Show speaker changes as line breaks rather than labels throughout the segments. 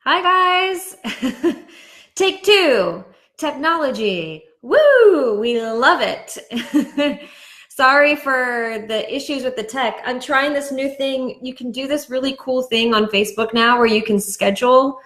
Hi guys! Take two, technology. Woo! We love it. Sorry for the issues with the tech. I'm trying this new thing. You can do this really cool thing on Facebook now where you can schedule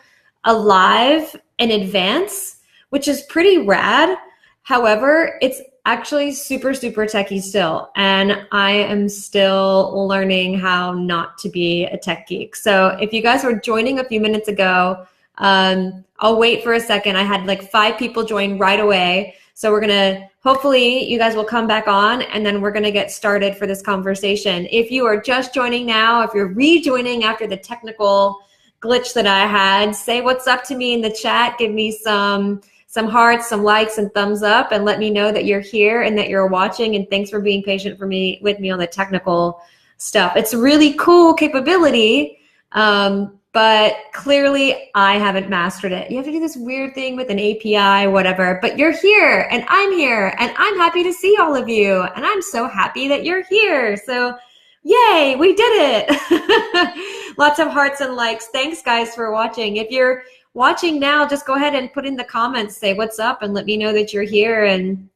a live in advance, which is pretty rad. However, it's actually super, super techie still. And I am still learning how not to be a tech geek. So if you guys were joining a few minutes ago, I'll wait for a second. I had like 5 people join right away. So we're gonna, hopefully you guys will come back on and then we're gonna get started for this conversation. If you are just joining now, if you're rejoining after the technical glitch that I had, say what's up to me in the chat. Give me some hearts, some likes and thumbs up, and let me know that you're here and that you're watching. And thanks for being patient with me on the technical stuff. It's a really cool capability, but clearly I haven't mastered it. You have to do this weird thing with an API, whatever, but you're here and I'm happy to see all of you. And I'm so happy that you're here. So yay, we did it. Lots of hearts and likes. Thanks guys for watching. If you're watching now, just go ahead and put in the comments, say what's up and let me know that you're here and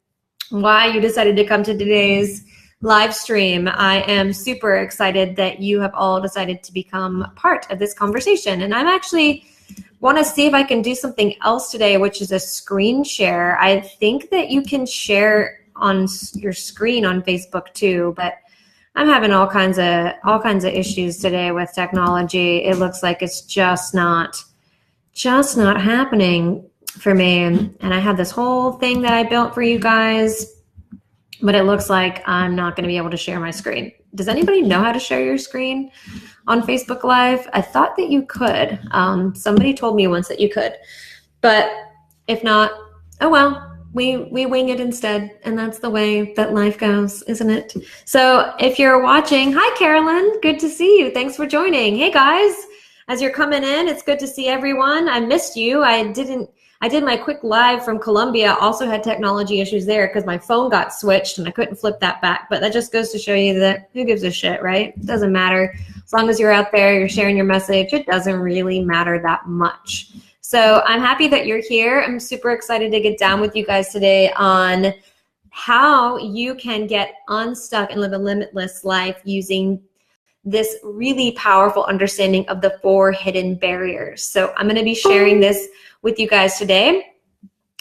why you decided to come to today's live stream. I am super excited that you have all decided to become part of this conversation. And I'm actually want to see if I can do something else today, which is a screen share. I think that you can share on your screen on Facebook too, but I'm having all kinds of issues today with technology. It looks like it's just not happening for me. And I have this whole thing that I built for you guys, but it looks like I'm not going to be able to share my screen. Does anybody know how to share your screen on Facebook Live? I thought that you could. Somebody told me once that you could, but if not, oh well. We wing it instead, and that's the way that life goes, isn't it? So if you're watching, hi Carolyn, good to see you. Thanks for joining. Hey guys, as you're coming in, it's good to see everyone. I missed you. I did my quick live from Colombia, also had technology issues there because my phone got switched and I couldn't flip that back. But that just goes to show you that who gives a shit, right? It doesn't matter. As long as you're out there, you're sharing your message, it doesn't really matter that much. So I'm happy that you're here. I'm super excited to get down with you guys today on how you can get unstuck and live a limitless life using this really powerful understanding of the 4 hidden barriers. So I'm going to be sharing this with you guys today.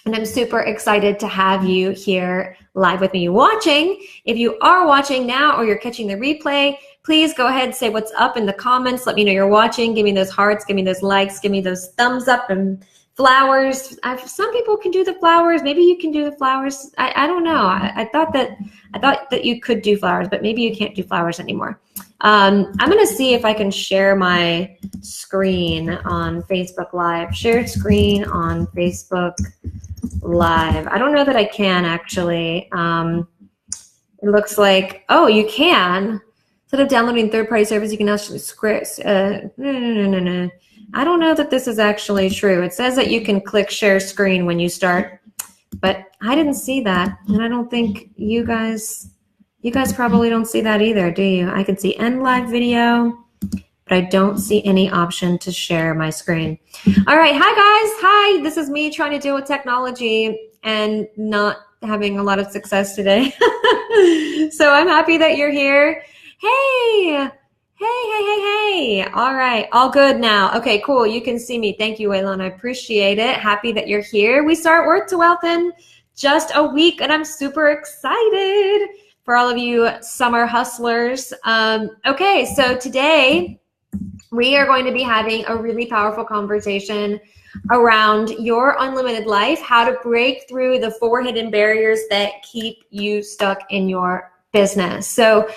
And I'm super excited to have you here live with me watching. If you are watching now or you're catching the replay, please go ahead and say what's up in the comments. Let me know you're watching. Give me those hearts, give me those likes, give me those thumbs up and flowers. Some people can do the flowers. Maybe you can do the flowers. I don't know. I thought that you could do flowers, but maybe you can't do flowers anymore. I'm going to see if I can share my screen on Facebook Live. Share screen on Facebook Live. I don't know that I can actually. It looks like, oh, you can. Instead of downloading third-party service, you can actually script. No. I don't know that this is actually true. It says that you can click share screen when you start, but I didn't see that, and I don't think you guys probably don't see that either, do you? I can see end live video, but I don't see any option to share my screen. All right, hi guys. Hi, this is me trying to deal with technology and not having a lot of success today. So I'm happy that you're here. Hey. All right, all good now. Okay, cool. You can see me. Thank you, Waylon. I appreciate it. Happy that you're here. We start Work to Wealth in just a week, and I'm super excited for all of you summer hustlers. Okay, so today we are going to be having a really powerful conversation around your unlimited life, how to break through the 4 hidden barriers that keep you stuck in your business. So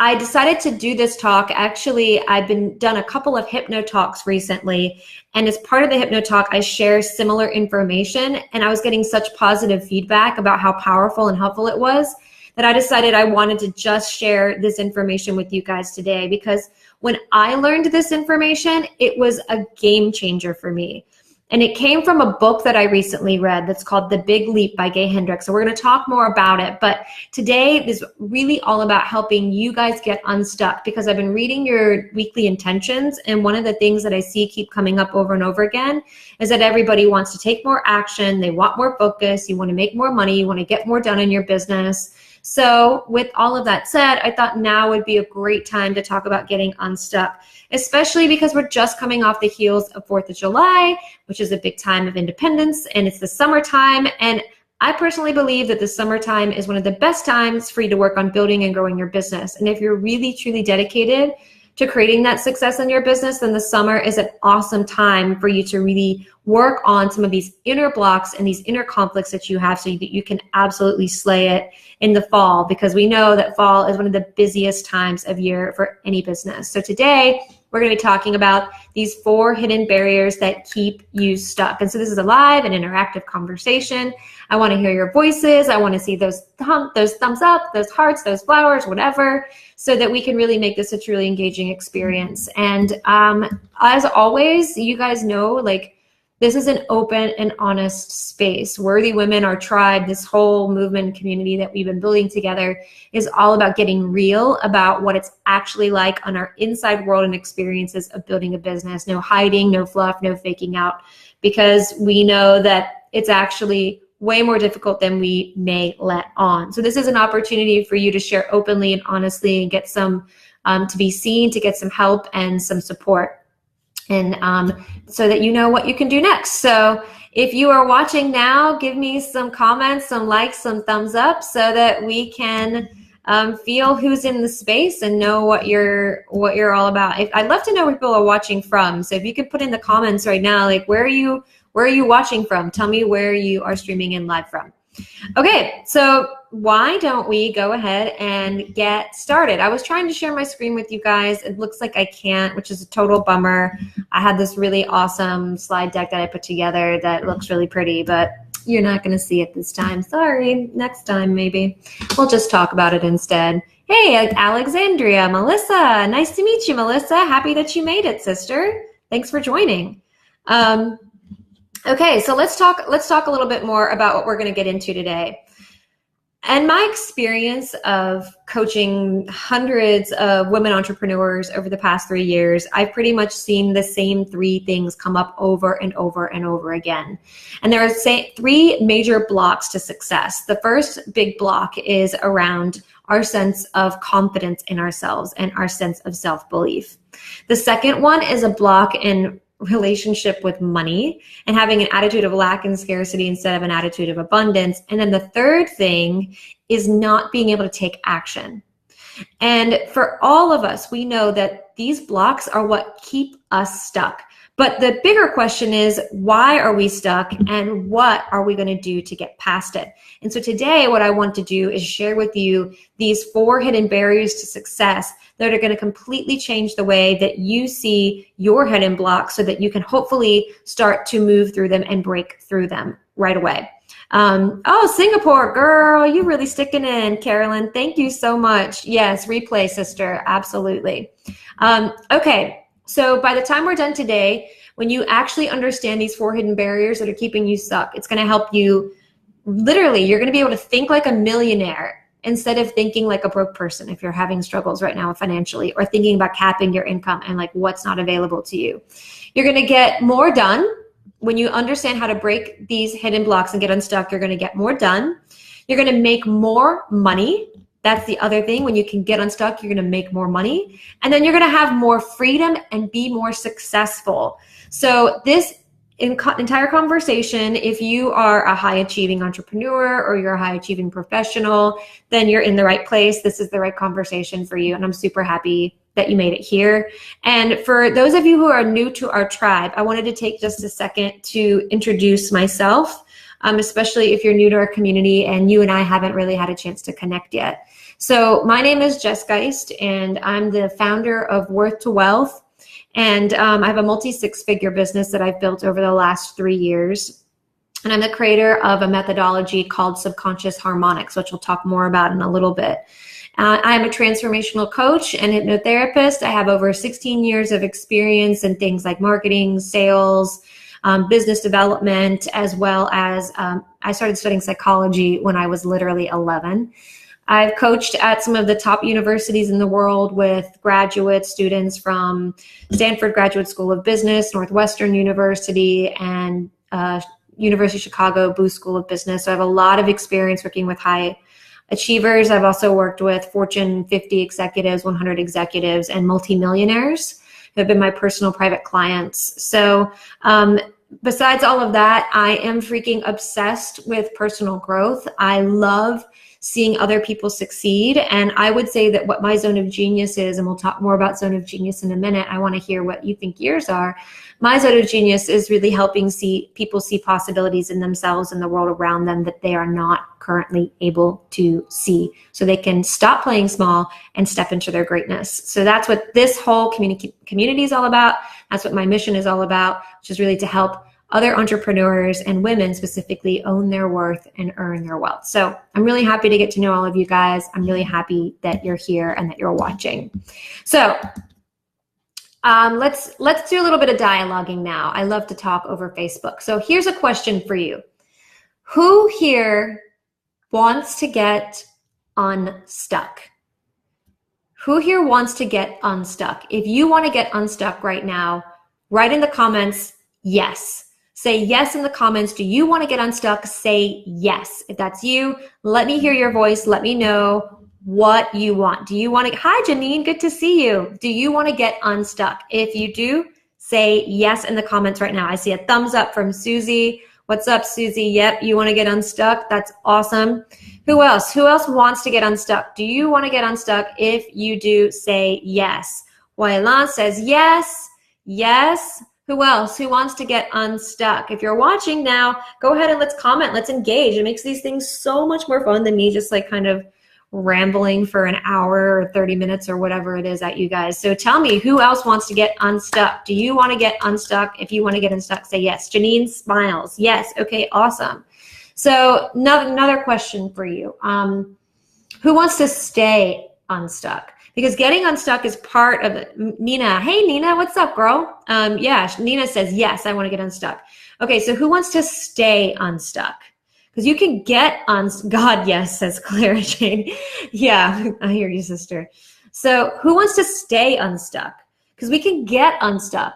I decided to do this talk. Actually, I've done a couple of hypno talks recently, and as part of the hypno talk, I share similar information, and I was getting such positive feedback about how powerful and helpful it was that I decided I wanted to just share this information with you guys today, because when I learned this information, it was a game changer for me. And it came from a book that I recently read that's called The Big Leap by Gay Hendricks. So we're going to talk more about it. But today is really all about helping you guys get unstuck, because I've been reading your weekly intentions. And one of the things that I see keep coming up over and over again is that everybody wants to take more action. They want more focus. You want to make more money. You want to get more done in your business. So with all of that said, I thought now would be a great time to talk about getting unstuck, especially because we're just coming off the heels of 4th of July, which is a big time of independence, and it's the summertime. And I personally believe that the summertime is one of the best times for you to work on building and growing your business. And if you're really, truly dedicated to creating that success in your business, then the summer is an awesome time for you to really work on some of these inner blocks and these inner conflicts that you have, so that you can absolutely slay it in the fall, because we know that fall is one of the busiest times of year for any business. So today we're going to be talking about these 4 hidden barriers that keep you stuck. And so this is a live and interactive conversation. I want to hear your voices. I want to see those thumbs up, those hearts, those flowers, whatever, so that we can really make this a truly engaging experience. And as always, you guys know, like, this is an open and honest space. Worthy Women, our tribe, this whole movement and community that we've been building together is all about getting real about what it's actually like on our inside world and experiences of building a business. No hiding, no fluff, no faking out, because we know that it's actually way more difficult than we may let on. So this is an opportunity for you to share openly and honestly and get some, to be seen, to get some help and some support. And so that you know what you can do next. So if you are watching now, give me some comments, some likes, some thumbs up, so that we can feel who's in the space and know what you're all about. I'd love to know where people are watching from. So if you could put in the comments right now, like, where are you watching from? Tell me where you are streaming in live from. Okay, so why don't we go ahead and get started? I was trying to share my screen with you guys. It looks like I can't, which is a total bummer. I had this really awesome slide deck that I put together that looks really pretty, but you're not going to see it this time. Sorry, next time maybe. We'll just talk about it instead. Hey, Alexandria, Melissa, nice to meet you, Melissa. Happy that you made it, sister. Thanks for joining. Okay, so let's talk a little bit more about what we're going to get into today. And my experience of coaching hundreds of women entrepreneurs over the past 3 years, I've pretty much seen the same 3 things come up over and over and over again. And there are 3 major blocks to success. The first big block is around our sense of confidence in ourselves and our sense of self-belief. The second one is a block in relationship with money and having an attitude of lack and scarcity instead of an attitude of abundance. And then the third thing is not being able to take action. And for all of us, we know that these blocks are what keep us stuck. But the bigger question is, why are we stuck and what are we going to do to get past it? And so today, what I want to do is share with you these 4 hidden barriers to success that are going to completely change the way that you see your hidden blocks, so that you can hopefully start to move through them and break through them right away. Oh, Singapore, girl, you really sticking in, Carolyn. Thank you so much. Yes, replay, sister. Absolutely. Okay. So by the time we're done today, when you actually understand these 4 hidden barriers that are keeping you stuck, it's going to help you. Literally, you're going to be able to think like a millionaire instead of thinking like a broke person if you're having struggles right now financially, or thinking about capping your income and like what's not available to you. You're going to get more done. When you understand how to break these hidden blocks and get unstuck, you're going to get more done. You're going to make more money. That's the other thing. When you can get unstuck, you're going to make more money. And then you're going to have more freedom and be more successful. So this entire conversation, if you are a high achieving entrepreneur or you're a high achieving professional, then you're in the right place. This is the right conversation for you. And I'm super happy that you made it here. And for those of you who are new to our tribe, I wanted to take just a second to introduce myself, especially if you're new to our community and you and I haven't really had a chance to connect yet. So my name is Jess Geist, and I'm the founder of Worth to Wealth. And I have a multi-6-figure business that I've built over the last 3 years. And I'm the creator of a methodology called Subconscious Harmonics, which we'll talk more about in a little bit. I am a transformational coach and hypnotherapist. I have over 16 years of experience in things like marketing, sales, business development, as well as I started studying psychology when I was literally 11. I've coached at some of the top universities in the world with graduate students from Stanford Graduate School of Business, Northwestern University, and University of Chicago Booth School of Business. So I have a lot of experience working with high achievers. I've also worked with Fortune 50 executives, 100 executives, and multimillionaires who have been my personal private clients. So besides all of that, I am freaking obsessed with personal growth. I love seeing other people succeed. And I would say that what my zone of genius is, and we'll talk more about zone of genius in a minute. I want to hear what you think yours are. My zone of genius is really helping people see possibilities in themselves and the world around them that they are not currently able to see, so they can stop playing small and step into their greatness. So that's what this whole community is all about. That's what my mission is all about, which is really to help other entrepreneurs and women specifically own their worth and earn their wealth. So I'm really happy to get to know all of you guys. I'm really happy that you're here and that you're watching. So let's do a little bit of dialoguing now. I love to talk over Facebook. So here's a question for you. Who here wants to get unstuck? Who here wants to get unstuck? If you want to get unstuck right now, write in the comments, yes. Say yes in the comments. Do you want to get unstuck? Say yes. If that's you, let me hear your voice. Let me know what you want. Do you want to, hi Janine, good to see you. Do you want to get unstuck? If you do, say yes in the comments right now. I see a thumbs up from Susie. What's up, Susie? Yep, you want to get unstuck? That's awesome. Who else? Who else wants to get unstuck? Do you want to get unstuck? If you do, say yes. Wailan says yes, yes. Who else? Who wants to get unstuck? If you're watching now, go ahead and let's comment. Let's engage. It makes these things so much more fun than me just like kind of rambling for an hour or 30 minutes or whatever it is at you guys. So tell me, who else wants to get unstuck? Do you want to get unstuck? If you want to get unstuck, say yes. Janine smiles. Yes. Okay, awesome. So another question for you. Who wants to stay unstuck? Because getting unstuck is part of it. Nina, hey Nina, what's up, girl? Yeah, Nina says, yes, I want to get unstuck. Okay, so who wants to stay unstuck? Because you can get God, yes, says Clara Jane. Yeah, I hear you, sister. So who wants to stay unstuck? Because we can get unstuck.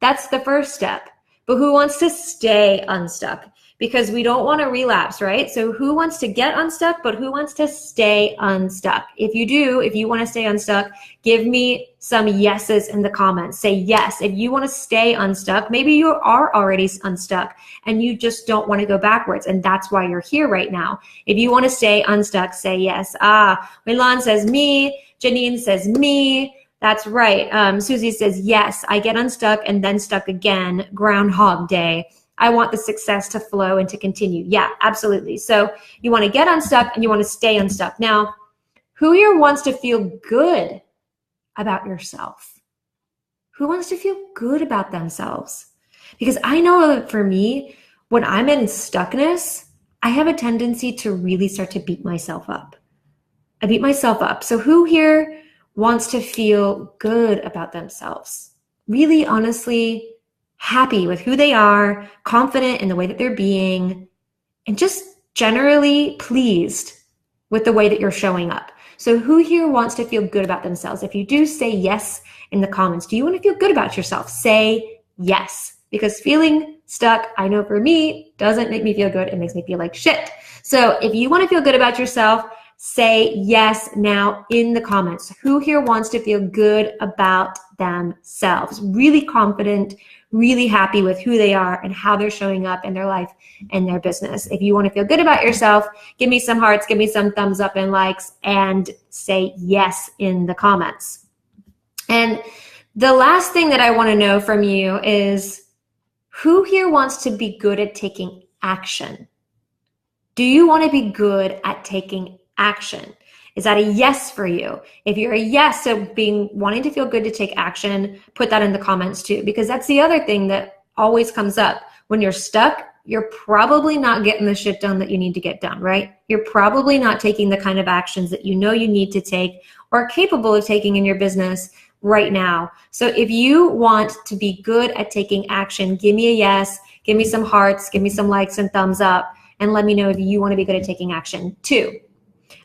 That's the first step. But who wants to stay unstuck? Because we don't want to relapse, right? So who wants to get unstuck, but who wants to stay unstuck? If you want to stay unstuck, give me some yeses in the comments. Say yes. If you want to stay unstuck, maybe you are already unstuck and you just don't want to go backwards. And that's why you're here right now. If you want to stay unstuck, say yes. Milan says me. Janine says me. That's right. Susie says, yes, I get unstuck and then stuck again. Groundhog Day. I want the success to flow and to continue. Yeah, absolutely. So you want to get unstuck and you want to stay unstuck. Now, who here wants to feel good about yourself? Who wants to feel good about themselves? Because I know that for me, when I'm in stuckness, I have a tendency to really start to beat myself up. I beat myself up. So who here wants to feel good about themselves? Really, honestly, happy with who they are, confident in the way that they're being, and just generally pleased with the way that you're showing up. So who here wants to feel good about themselves? If you do, say yes in the comments. Do you want to feel good about yourself? Say yes. Because feeling stuck, I know for me, doesn't make me feel good. It makes me feel like shit. So if you want to feel good about yourself, say yes now in the comments. Who here wants to feel good about themselves? Really confident, really happy with who they are and how they're showing up in their life and their business. If you want to feel good about yourself, give me some hearts, give me some thumbs up and likes, and say yes in the comments. And the last thing that I want to know from you is, who here wants to be good at taking action? Do you want to be good at taking action? Is that a yes for you? If you're a yes to wanting to feel good to take action, put that in the comments too, because that's the other thing that always comes up. When you're stuck, you're probably not getting the shit done that you need to get done, right? You're probably not taking the kind of actions that you know you need to take or are capable of taking in your business right now. So if you want to be good at taking action, give me a yes, give me some hearts, give me some likes and thumbs up, and let me know if you want to be good at taking action too.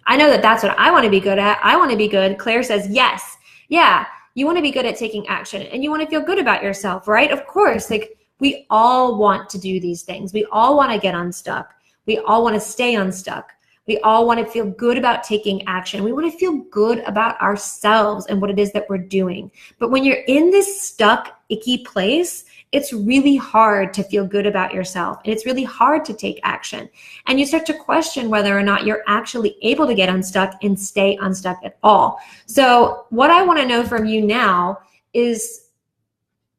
I know that that's what I want to be good at. I want to be good. Claire says yes. Yeah, you want to be good at taking action and you want to feel good about yourself, right? Of course, like we all want to do these things. We all want to get unstuck. We all want to stay unstuck. We all want to feel good about taking action. We want to feel good about ourselves and what it is that we're doing. But when you're in this stuck, icky place, it's really hard to feel good about yourself. And it's really hard to take action. And you start to question whether or not you're actually able to get unstuck and stay unstuck at all. So what I want to know from you now is,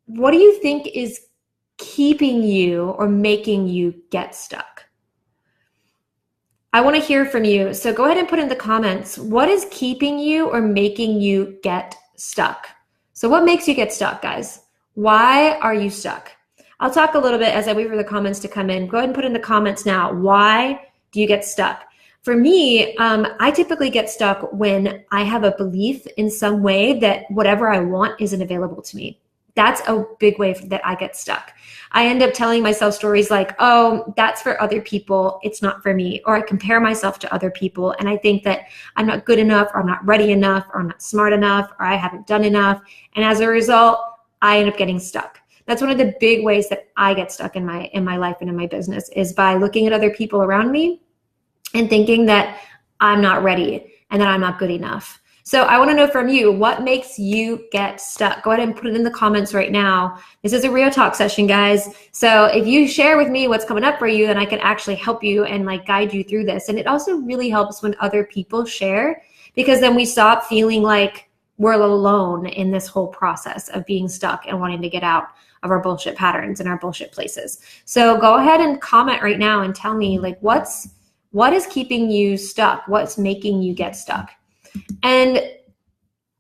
what do you think is keeping you or making you get stuck? I want to hear from you. So go ahead and put in the comments, what is keeping you or making you get stuck? So what makes you get stuck, guys? Why are you stuck? I'll talk a little bit as I wait for the comments to come in. Go ahead and put in the comments now. Why do you get stuck? For me, I typically get stuck when I have a belief in some way that whatever I want isn't available to me. That's a big way that I get stuck. I end up telling myself stories like, oh, that's for other people, it's not for me. Or I compare myself to other people and I think that I'm not good enough, or I'm not ready enough, or I'm not smart enough, or I haven't done enough. And as a result, I end up getting stuck. That's one of the big ways that I get stuck in my life and in my business, is by looking at other people around me and thinking that I'm not ready and that I'm not good enough. So I want to know from you, what makes you get stuck? Go ahead and put it in the comments right now. This is a real talk session, guys. So if you share with me what's coming up for you, then I can actually help you and like guide you through this. And it also really helps when other people share, because then we stop feeling like we're alone in this whole process of being stuck and wanting to get out of our bullshit patterns and our bullshit places. So go ahead and comment right now and tell me, like, what is keeping you stuck? What's making you get stuck? And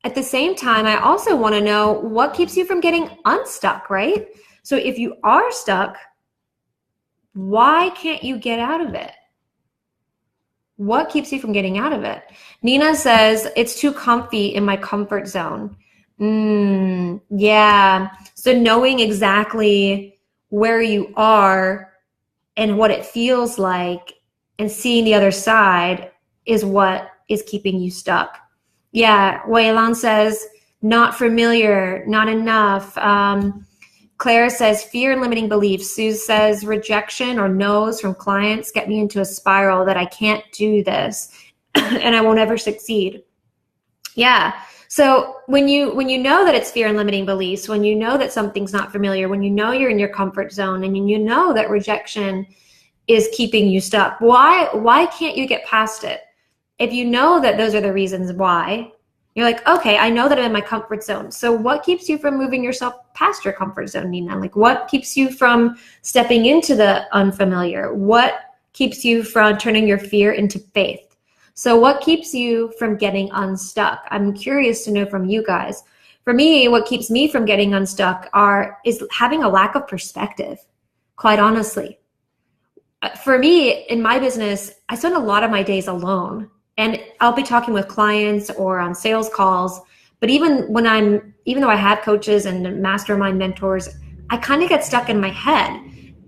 at the same time, I also want to know what keeps you from getting unstuck, right? So if you are stuck, why can't you get out of it? What keeps you from getting out of it? Nina says, it's too comfy in my comfort zone. Yeah. So knowing exactly where you are and what it feels like and seeing the other side is what is keeping you stuck. Yeah, Waylan says, not familiar, not enough. Claire says, fear and limiting beliefs. Sue says, rejection or no's from clients get me into a spiral that I can't do this and I won't ever succeed. Yeah. So when you know that it's fear and limiting beliefs, when you know that something's not familiar, when you know you're in your comfort zone and you know that rejection is keeping you stuck, why can't you get past it? If you know that those are the reasons why, you're like, okay, I know that I'm in my comfort zone. So what keeps you from moving yourself past your comfort zone, Nina? Like, what keeps you from stepping into the unfamiliar? What keeps you from turning your fear into faith? So what keeps you from getting unstuck? I'm curious to know from you guys. For me, what keeps me from getting unstuck is having a lack of perspective, quite honestly. For me, in my business, I spend a lot of my days alone. And I'll be talking with clients or on sales calls, but even though I have coaches and mastermind mentors, I kind of get stuck in my head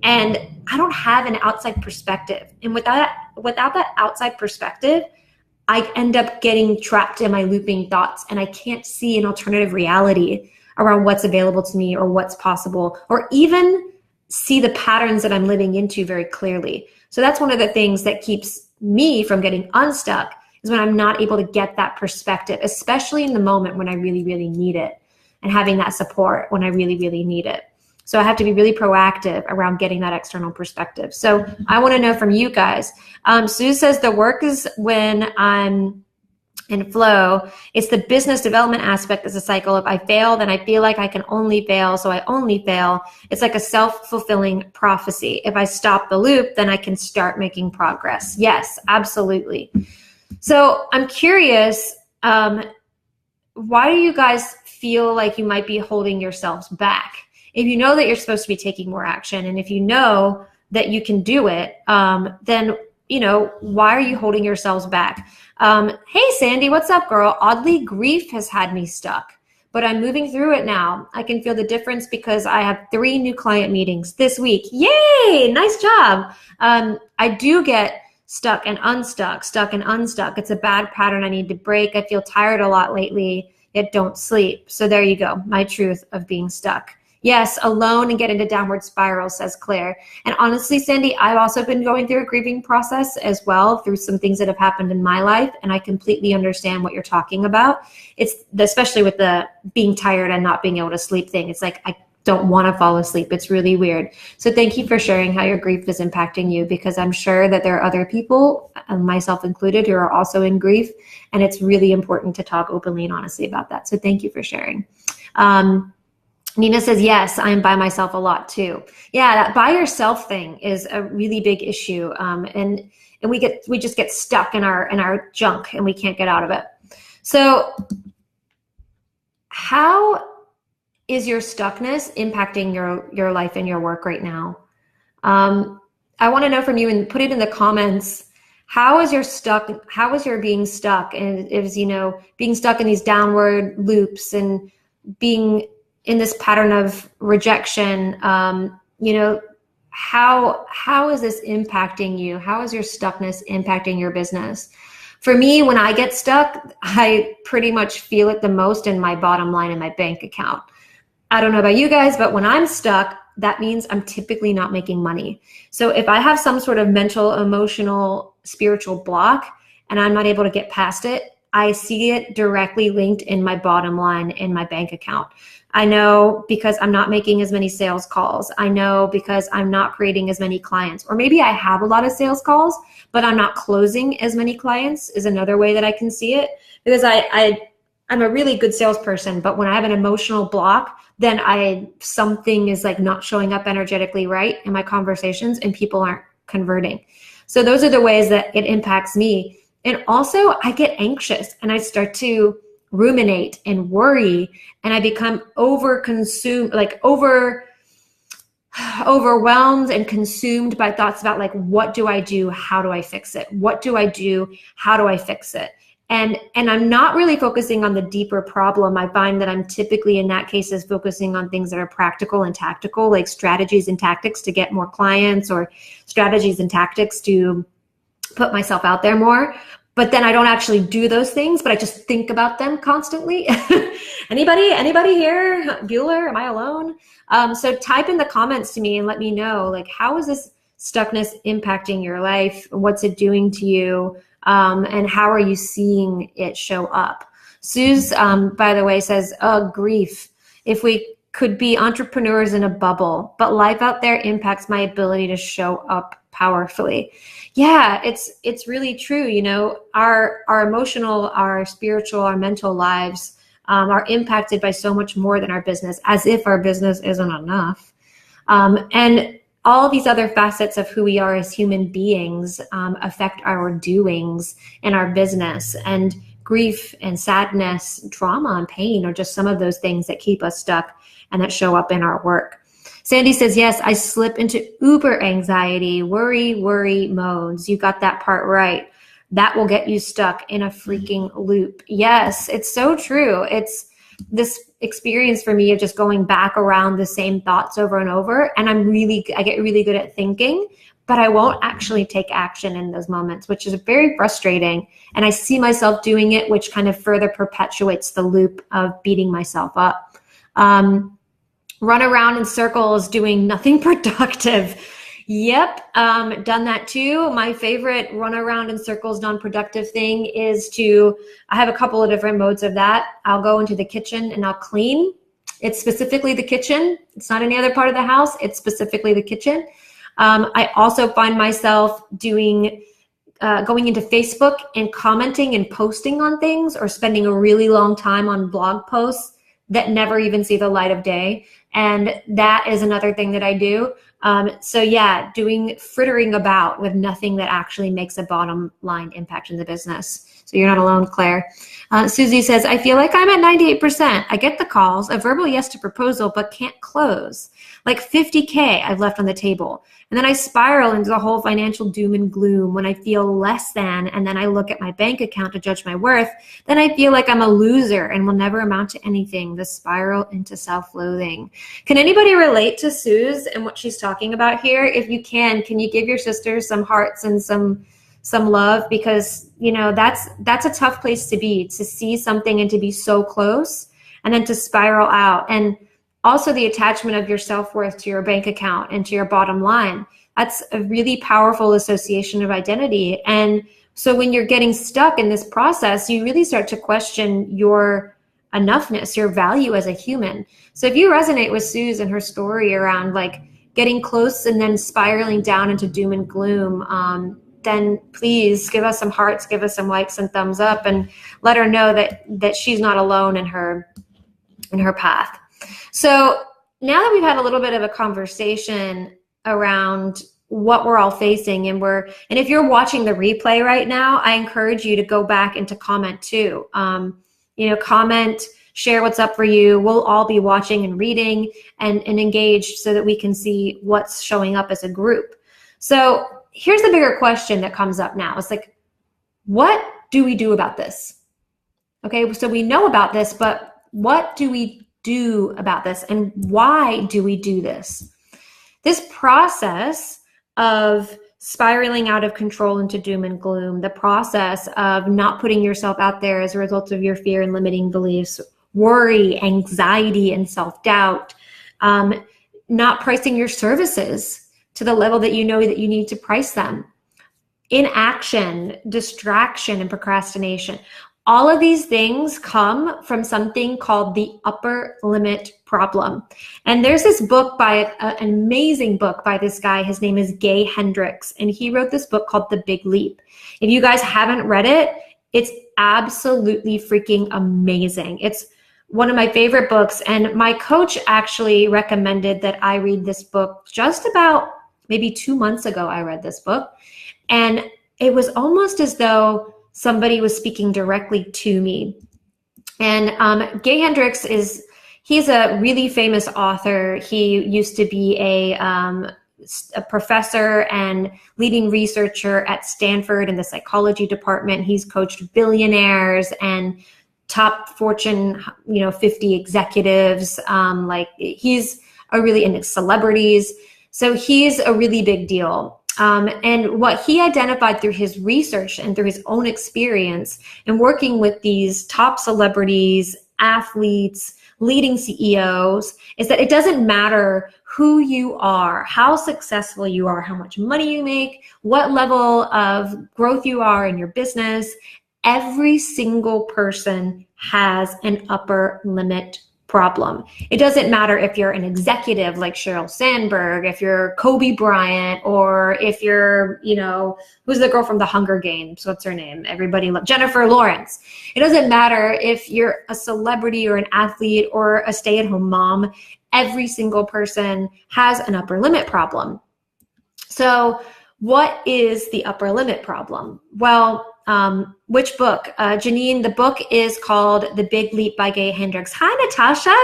and I don't have an outside perspective. And without that outside perspective, I end up getting trapped in my looping thoughts and I can't see an alternative reality around what's available to me or what's possible, or even see the patterns that I'm living into very clearly. So that's one of the things that keeps me from getting unstuck, is when I'm not able to get that perspective, especially in the moment when I really, really need it, and having that support when I really, really need it. So I have to be really proactive around getting that external perspective. So I want to know from you guys. Sue says the work is when I'm in flow. It's the business development aspect as a cycle. If I fail, then I feel like I can only fail, so I only fail. It's like a self-fulfilling prophecy. If I stop the loop, then I can start making progress. Yes, absolutely. So I'm curious, why do you guys feel like you might be holding yourselves back? If you know that you're supposed to be taking more action, and if you know that you can do it, then, why are you holding yourselves back? Hey, Sandy, what's up, girl? Oddly, grief has had me stuck. but I'm moving through it now. I can feel the difference because I have 3 new client meetings this week. Yay! Nice job. I do get stuck and unstuck, stuck and unstuck. It's a bad pattern I need to break. I feel tired a lot lately, yet don't sleep. So there you go. My truth of being stuck. Yes, alone and get into downward spiral, says Claire. And honestly, Sandy, I've also been going through a grieving process as well through some things that have happened in my life. And I completely understand what you're talking about. It's especially with the being tired and not being able to sleep thing. It's like, I don't want to fall asleep. It's really weird. So thank you for sharing how your grief is impacting you, because I'm sure that there are other people, myself included, who are also in grief. And it's really important to talk openly and honestly about that. So thank you for sharing. Nina says, yes, I'm by myself a lot too. Yeah, that by yourself thing is a really big issue. And we just get stuck in our junk and we can't get out of it. So how is your stuckness impacting your life and your work right now? I want to know from you, and put it in the comments. How is your being stuck? And is, being stuck in these downward loops and being in this pattern of rejection, how is this impacting you? How is your stuckness impacting your business? For me, when I get stuck, I pretty much feel it the most in my bottom line in my bank account. I don't know about you guys, but when I'm stuck, that means I'm typically not making money. So if I have some sort of mental, emotional, spiritual block and I'm not able to get past it, I see it directly linked in my bottom line in my bank account. I know because I'm not making as many sales calls. I know because I'm not creating as many clients. Or maybe I have a lot of sales calls, but I'm not closing as many clients is another way that I can see it. Because I'm a really good salesperson, but when I have an emotional block, then something is like not showing up energetically right in my conversations and people aren't converting. So those are the ways that it impacts me. And also I get anxious and I start to ruminate and worry, and I become overwhelmed and consumed by thoughts about like, what do I do? How do I fix it? What do I do? How do I fix it? And I'm not really focusing on the deeper problem. I find that I'm typically in that case is focusing on things that are practical and tactical, like strategies and tactics to get more clients, or strategies and tactics to put myself out there more. But then I don't actually do those things, but I just think about them constantly. Anybody here? Bueller, am I alone? So type in the comments to me and let me know, like, how is this stuckness impacting your life? What's it doing to you? And how are you seeing it show up? Suze, by the way, says, grief. If we could be entrepreneurs in a bubble, but life out there impacts my ability to show up powerfully. Yeah, it's really true. Our emotional, our spiritual, our mental lives are impacted by so much more than our business, as if our business isn't enough. And all these other facets of who we are as human beings affect our doings and our business. And grief and sadness, trauma and pain are just some of those things that keep us stuck and that show up in our work. Sandy says, yes, I slip into uber anxiety, worry modes. You got that part right. That will get you stuck in a freaking loop. Yes, it's so true. It's this experience for me of just going back around the same thoughts over and over. And I get really good at thinking, but I won't actually take action in those moments, which is very frustrating. And I see myself doing it, which kind of further perpetuates the loop of beating myself up. Run around in circles doing nothing productive. Yep, done that too. My favorite run around in circles non-productive thing is I have a couple of different modes of that. I'll go into the kitchen and I'll clean. It's specifically the kitchen. It's not any other part of the house. It's specifically the kitchen. I also find myself going into Facebook and commenting and posting on things, or spending a really long time on blog posts that never even see the light of day. And that is another thing that I do. So yeah, frittering about with nothing that actually makes a bottom line impact in the business. So you're not alone, Claire. Susie says, I feel like I'm at 98%. I get the calls, a verbal yes to proposal, but can't close. Like 50K I've left on the table. And then I spiral into the whole financial doom and gloom when I feel less than, and then I look at my bank account to judge my worth. Then I feel like I'm a loser and will never amount to anything. The spiral into self-loathing. Can anybody relate to Suze and what she's talking about here? If you can you give your sister some hearts and some love? Because that's a tough place to be, to see something and to be so close and then to spiral out. And also the attachment of your self-worth to your bank account and to your bottom line. That's a really powerful association of identity. And so when you're getting stuck in this process, you really start to question your enoughness, your value as a human. So if you resonate with Suze and her story around like getting close and then spiraling down into doom and gloom, then please give us some hearts, give us some likes and thumbs up, and let her know that she's not alone in her path. So now that we've had a little bit of a conversation around what we're all facing, and if you're watching the replay right now, I encourage you to go back and to comment too. Comment, share what's up for you. We'll all be watching and reading and engaged so that we can see what's showing up as a group. So here's the bigger question that comes up now. It's like, what do we do about this? Okay, so we know about this, but what do we do about this, and why do we do this? This process of spiraling out of control into doom and gloom, the process of not putting yourself out there as a result of your fear and limiting beliefs, worry, anxiety, and self-doubt, not pricing your services to the level that you know that you need to price them, inaction, distraction, and procrastination. All of these things come from something called the upper limit problem. And there's this book an amazing book by this guy. His name is Gay Hendricks, and he wrote this book called The Big Leap. If you guys haven't read it, it's absolutely freaking amazing. It's one of my favorite books, and my coach actually recommended that I read this book just about maybe 2 months ago. I read this book, and it was almost as though somebody was speaking directly to me. And Gay Hendricks he's a really famous author. He used to be a professor and leading researcher at Stanford in the psychology department. He's coached billionaires and top Fortune 50 executives. He's into celebrities. So he's a really big deal. And what he identified through his research and through his own experience and working with these top celebrities, athletes, leading CEOs, is that it doesn't matter who you are, how successful you are, how much money you make, what level of growth you are in your business. Every single person has an upper limit problem. It doesn't matter if you're an executive like Sheryl Sandberg, if you're Kobe Bryant, or if you're, who's the girl from the Hunger Games? What's her name? Jennifer Lawrence. It doesn't matter if you're a celebrity or an athlete or a stay-at-home mom. Every single person has an upper limit problem. So what is the upper limit problem? Well, which book? Janine, the book is called The Big Leap by Gay Hendricks. Hi, Natasha.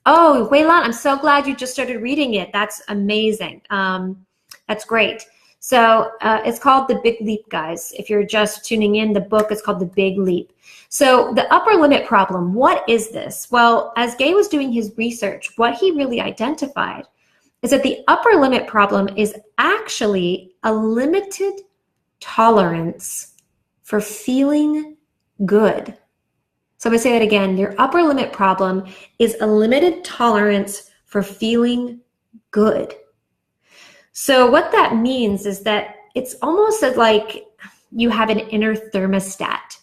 Weilan, I'm so glad you just started reading it. That's amazing. That's great. So it's called The Big Leap, guys. If you're just tuning in, the book is called The Big Leap. So the upper limit problem, what is this? Well, as Gay was doing his research, what he really identified is that the upper limit problem is actually a limited tolerance for feeling good. So I'm going to say that again. Your upper limit problem is a limited tolerance for feeling good. So what that means is that it's almost like you have an inner thermostat.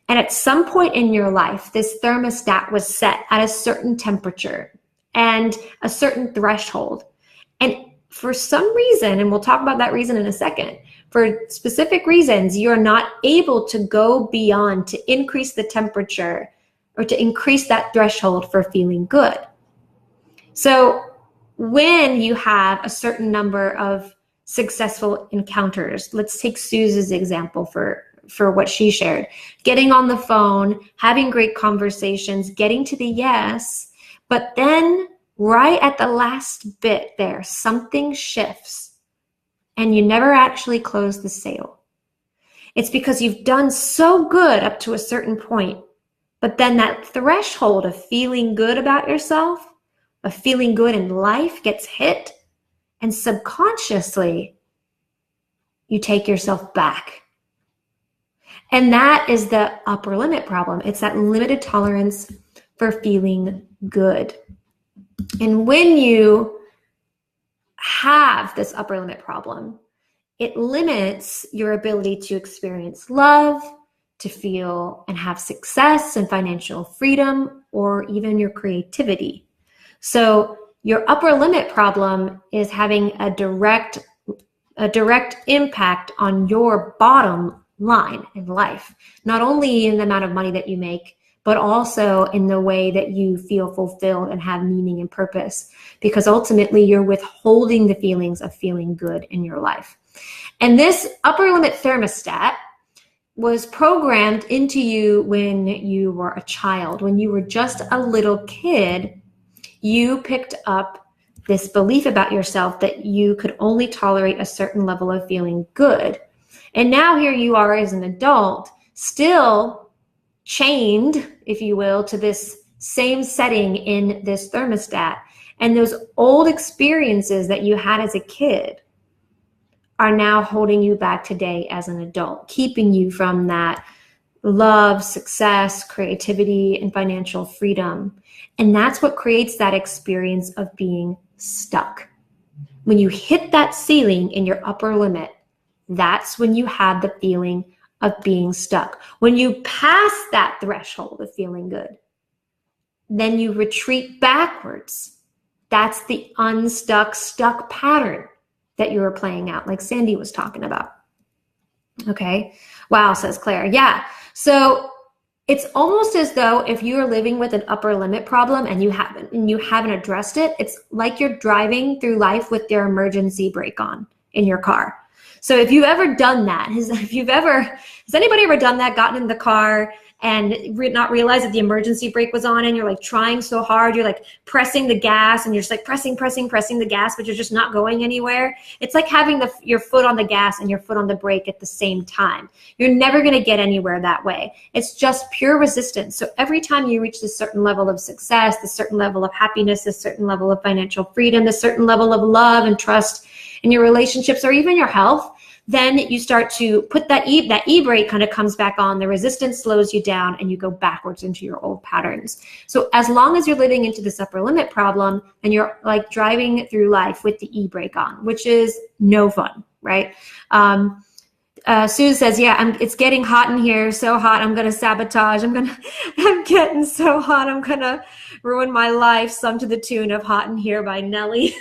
And at some point in your life, this thermostat was set at a certain temperature and a certain threshold. And for some reason, and we'll talk about that reason in a second, for specific reasons, you're not able to go beyond, to increase the temperature or to increase that threshold for feeling good. So when you have a certain number of successful encounters, let's take Suze's example for for what she shared. Getting on the phone, having great conversations, getting to the yes, but then right at the last bit there, something shifts and you never actually close the sale. It's because you've done so good up to a certain point, but then that threshold of feeling good about yourself, of feeling good in life gets hit, and subconsciously you take yourself back. And that is the upper limit problem. It's that limited tolerance for feeling good. And when you have this upper limit problem, it limits your ability to experience love, to feel and have success and financial freedom, or even your creativity. So your upper limit problem is having a direct impact on your bottom line in life, not only in the amount of money that you make, but also in the way that you feel fulfilled and have meaning and purpose, because ultimately you're withholding the feelings of feeling good in your life. And this upper limit thermostat was programmed into you when you were a child. When you were just a little kid, you picked up this belief about yourself that you could only tolerate a certain level of feeling good. And now here you are as an adult, still chained, if you will, to this same setting in this thermostat. And those old experiences that you had as a kid are now holding you back today as an adult, keeping you from that love, success, creativity, and financial freedom. And that's what creates that experience of being stuck. When you hit that ceiling in your upper limit, that's when you have the feeling of being stuck. When you pass that threshold of feeling good, then you retreat backwards. That's the unstuck, stuck pattern that you were playing out, like Sandy was talking about. Okay. Wow, says Claire. Yeah. So it's almost as though if you are living with an upper limit problem and you haven't addressed it, it's like you're driving through life with your emergency brake on in your car. So if you've ever done that, has anybody ever done that, gotten in the car and not realized that the emergency brake was on and you're like trying so hard, you're like pressing the gas and you're just like pressing the gas, but you're just not going anywhere. It's like having your foot on the gas and your foot on the brake at the same time. You're never going to get anywhere that way. It's just pure resistance. So every time you reach this certain level of success, this certain level of happiness, this certain level of financial freedom, this certain level of love and trust in your relationships or even your health, then you start to put that e-brake kind of comes back on, the resistance slows you down and you go backwards into your old patterns. So as long as you're living into this upper limit problem and you're like driving through life with the e-brake on, which is no fun, right? Sue says, yeah, it's getting hot in here, so hot, I'm going to sabotage. I'm getting so hot, I'm going to ruin my life, some to the tune of Hot in Here by Nelly.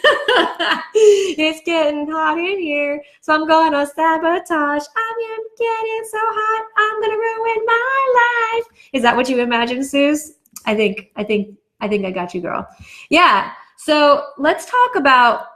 It's getting hot in here, so I'm going to sabotage. I am getting so hot, I'm going to ruin my life. Is that what you imagine, Suze? I think I got you, girl. Yeah, so let's talk about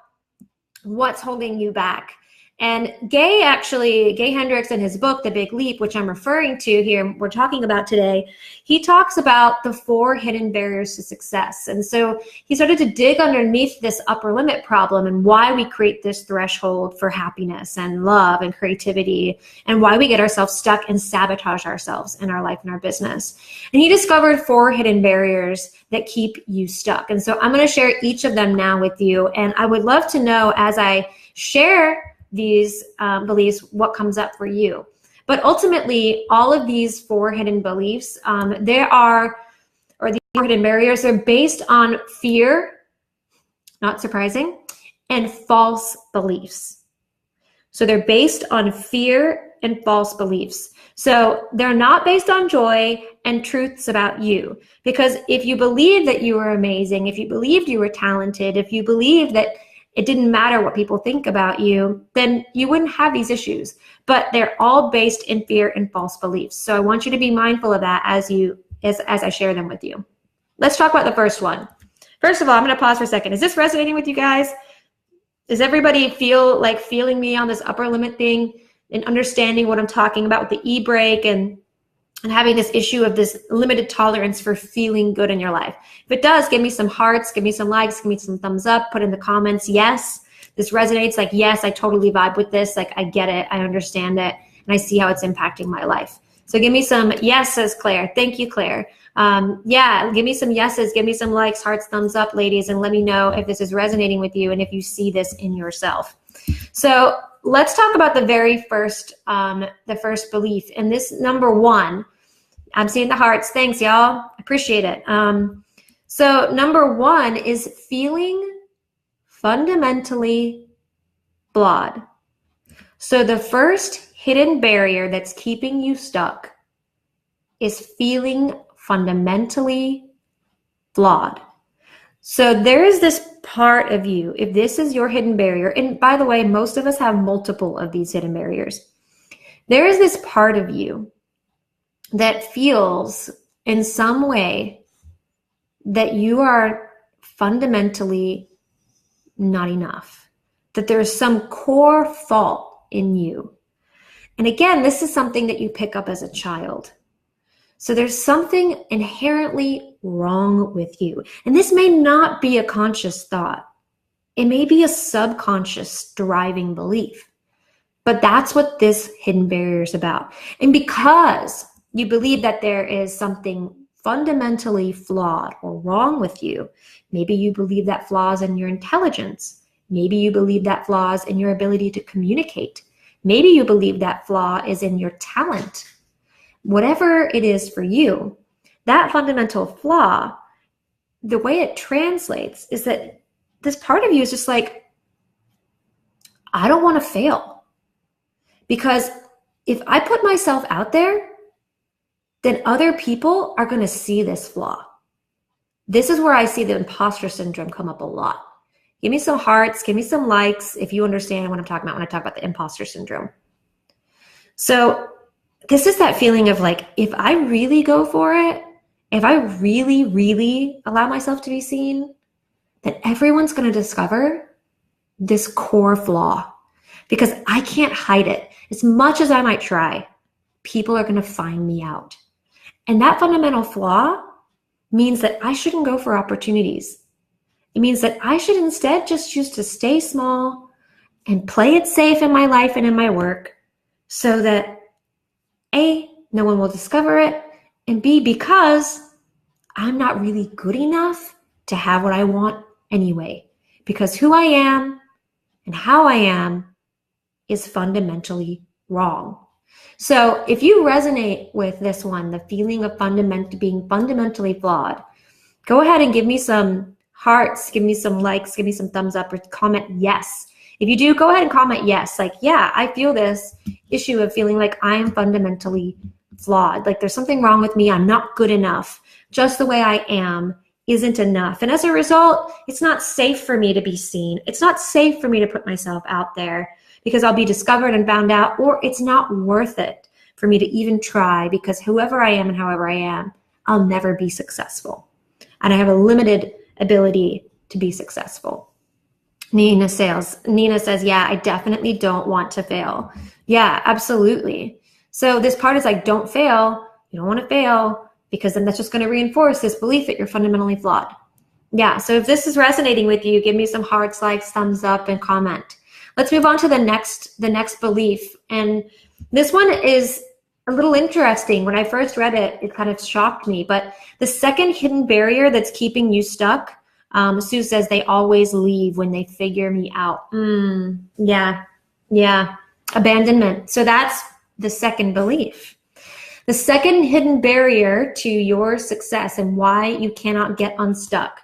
what's holding you back. And Gay Hendricks in his book, The Big Leap, which I'm referring to here, we're talking about today, he talks about the 4 hidden barriers to success. And so he started to dig underneath this upper limit problem and why we create this threshold for happiness and love and creativity and why we get ourselves stuck and sabotage ourselves in our life and our business. And he discovered 4 hidden barriers that keep you stuck. And so I'm going to share each of them now with you. And I would love to know, as I share these beliefs, what comes up for you. But ultimately, all of these 4 hidden beliefs, these 4 hidden barriers, are based on fear, not surprising, and false beliefs. So they're based on fear and false beliefs. So they're not based on joy and truths about you. Because if you believe that you were amazing, if you believed you were talented, if you believe that it didn't matter what people think about you, then you wouldn't have these issues. But they're all based in fear and false beliefs. So I want you to be mindful of that as I share them with you. Let's talk about the first one. First of all, I'm going to pause for a second. Is this resonating with you guys? Does everybody feeling me on this upper limit thing? and understanding what I'm talking about with the e-break and having this issue of this limited tolerance for feeling good in your life. If it does, give me some hearts, give me some likes, give me some thumbs up, put in the comments, yes, this resonates. Like, yes, I totally vibe with this. Like, I get it. I understand it. And I see how it's impacting my life. So give me some yes, says Claire. Thank you, Claire. Yeah, give me some yeses, give me some likes, hearts, thumbs up, ladies, and let me know if this is resonating with you and if you see this in yourself. So let's talk about the very first, the first belief. And this number one, I'm seeing the hearts. Thanks, y'all. Appreciate it. So number one is feeling fundamentally flawed. So the first hidden barrier that's keeping you stuck is feeling fundamentally flawed. So there is this part of you, if this is your hidden barrier, and by the way, most of us have multiple of these hidden barriers. There is this part of you that feels in some way that you are fundamentally not enough, that there's some core fault in you. And again, this is something that you pick up as a child. So there's something inherently wrong with you. And this may not be a conscious thought. It may be a subconscious driving belief. But that's what this hidden barrier is about. And because you believe that there is something fundamentally flawed or wrong with you, maybe you believe that flaws in your intelligence. Maybe you believe that flaws in your ability to communicate. Maybe you believe that flaw is in your talent. Whatever it is for you, that fundamental flaw, the way it translates is that this part of you is just like, I don't want to fail. Because if I put myself out there, then other people are going to see this flaw. This is where I see the imposter syndrome come up a lot. Give me some hearts, give me some likes if you understand what I'm talking about when I talk about the imposter syndrome. So this is that feeling of like, if I really go for it, if I really, really allow myself to be seen, then everyone's going to discover this core flaw because I can't hide it. As much as I might try, people are going to find me out. And that fundamental flaw means that I shouldn't go for opportunities. It means that I should instead just choose to stay small and play it safe in my life and in my work so that A, no one will discover it, and B, because I'm not really good enough to have what I want anyway. Because who I am and how I am is fundamentally wrong. So if you resonate with this one, the feeling of being fundamentally flawed, go ahead and give me some hearts, give me some likes, give me some thumbs up, or comment yes. If you do, go ahead and comment yes. Like, yeah, I feel this issue of feeling like I am fundamentally flawed. Like there's something wrong with me. I'm not good enough. Just the way I am isn't enough. And as a result, it's not safe for me to be seen. It's not safe for me to put myself out there because I'll be discovered and found out, or it's not worth it for me to even try because whoever I am and however I am, I'll never be successful. And I have a limited ability to be successful. Nina says, yeah, I definitely don't want to fail. Yeah, absolutely. So this part is like, don't fail. You don't want to fail because then that's just going to reinforce this belief that you're fundamentally flawed. Yeah, so if this is resonating with you, give me some hearts, likes, thumbs up, and comment. Let's move on to the next belief. And this one is a little interesting. When I first read it, it kind of shocked me. But the second hidden barrier that's keeping you stuck, Sue says they always leave when they figure me out. Yeah. Abandonment. So that's the second belief. The second hidden barrier to your success and why you cannot get unstuck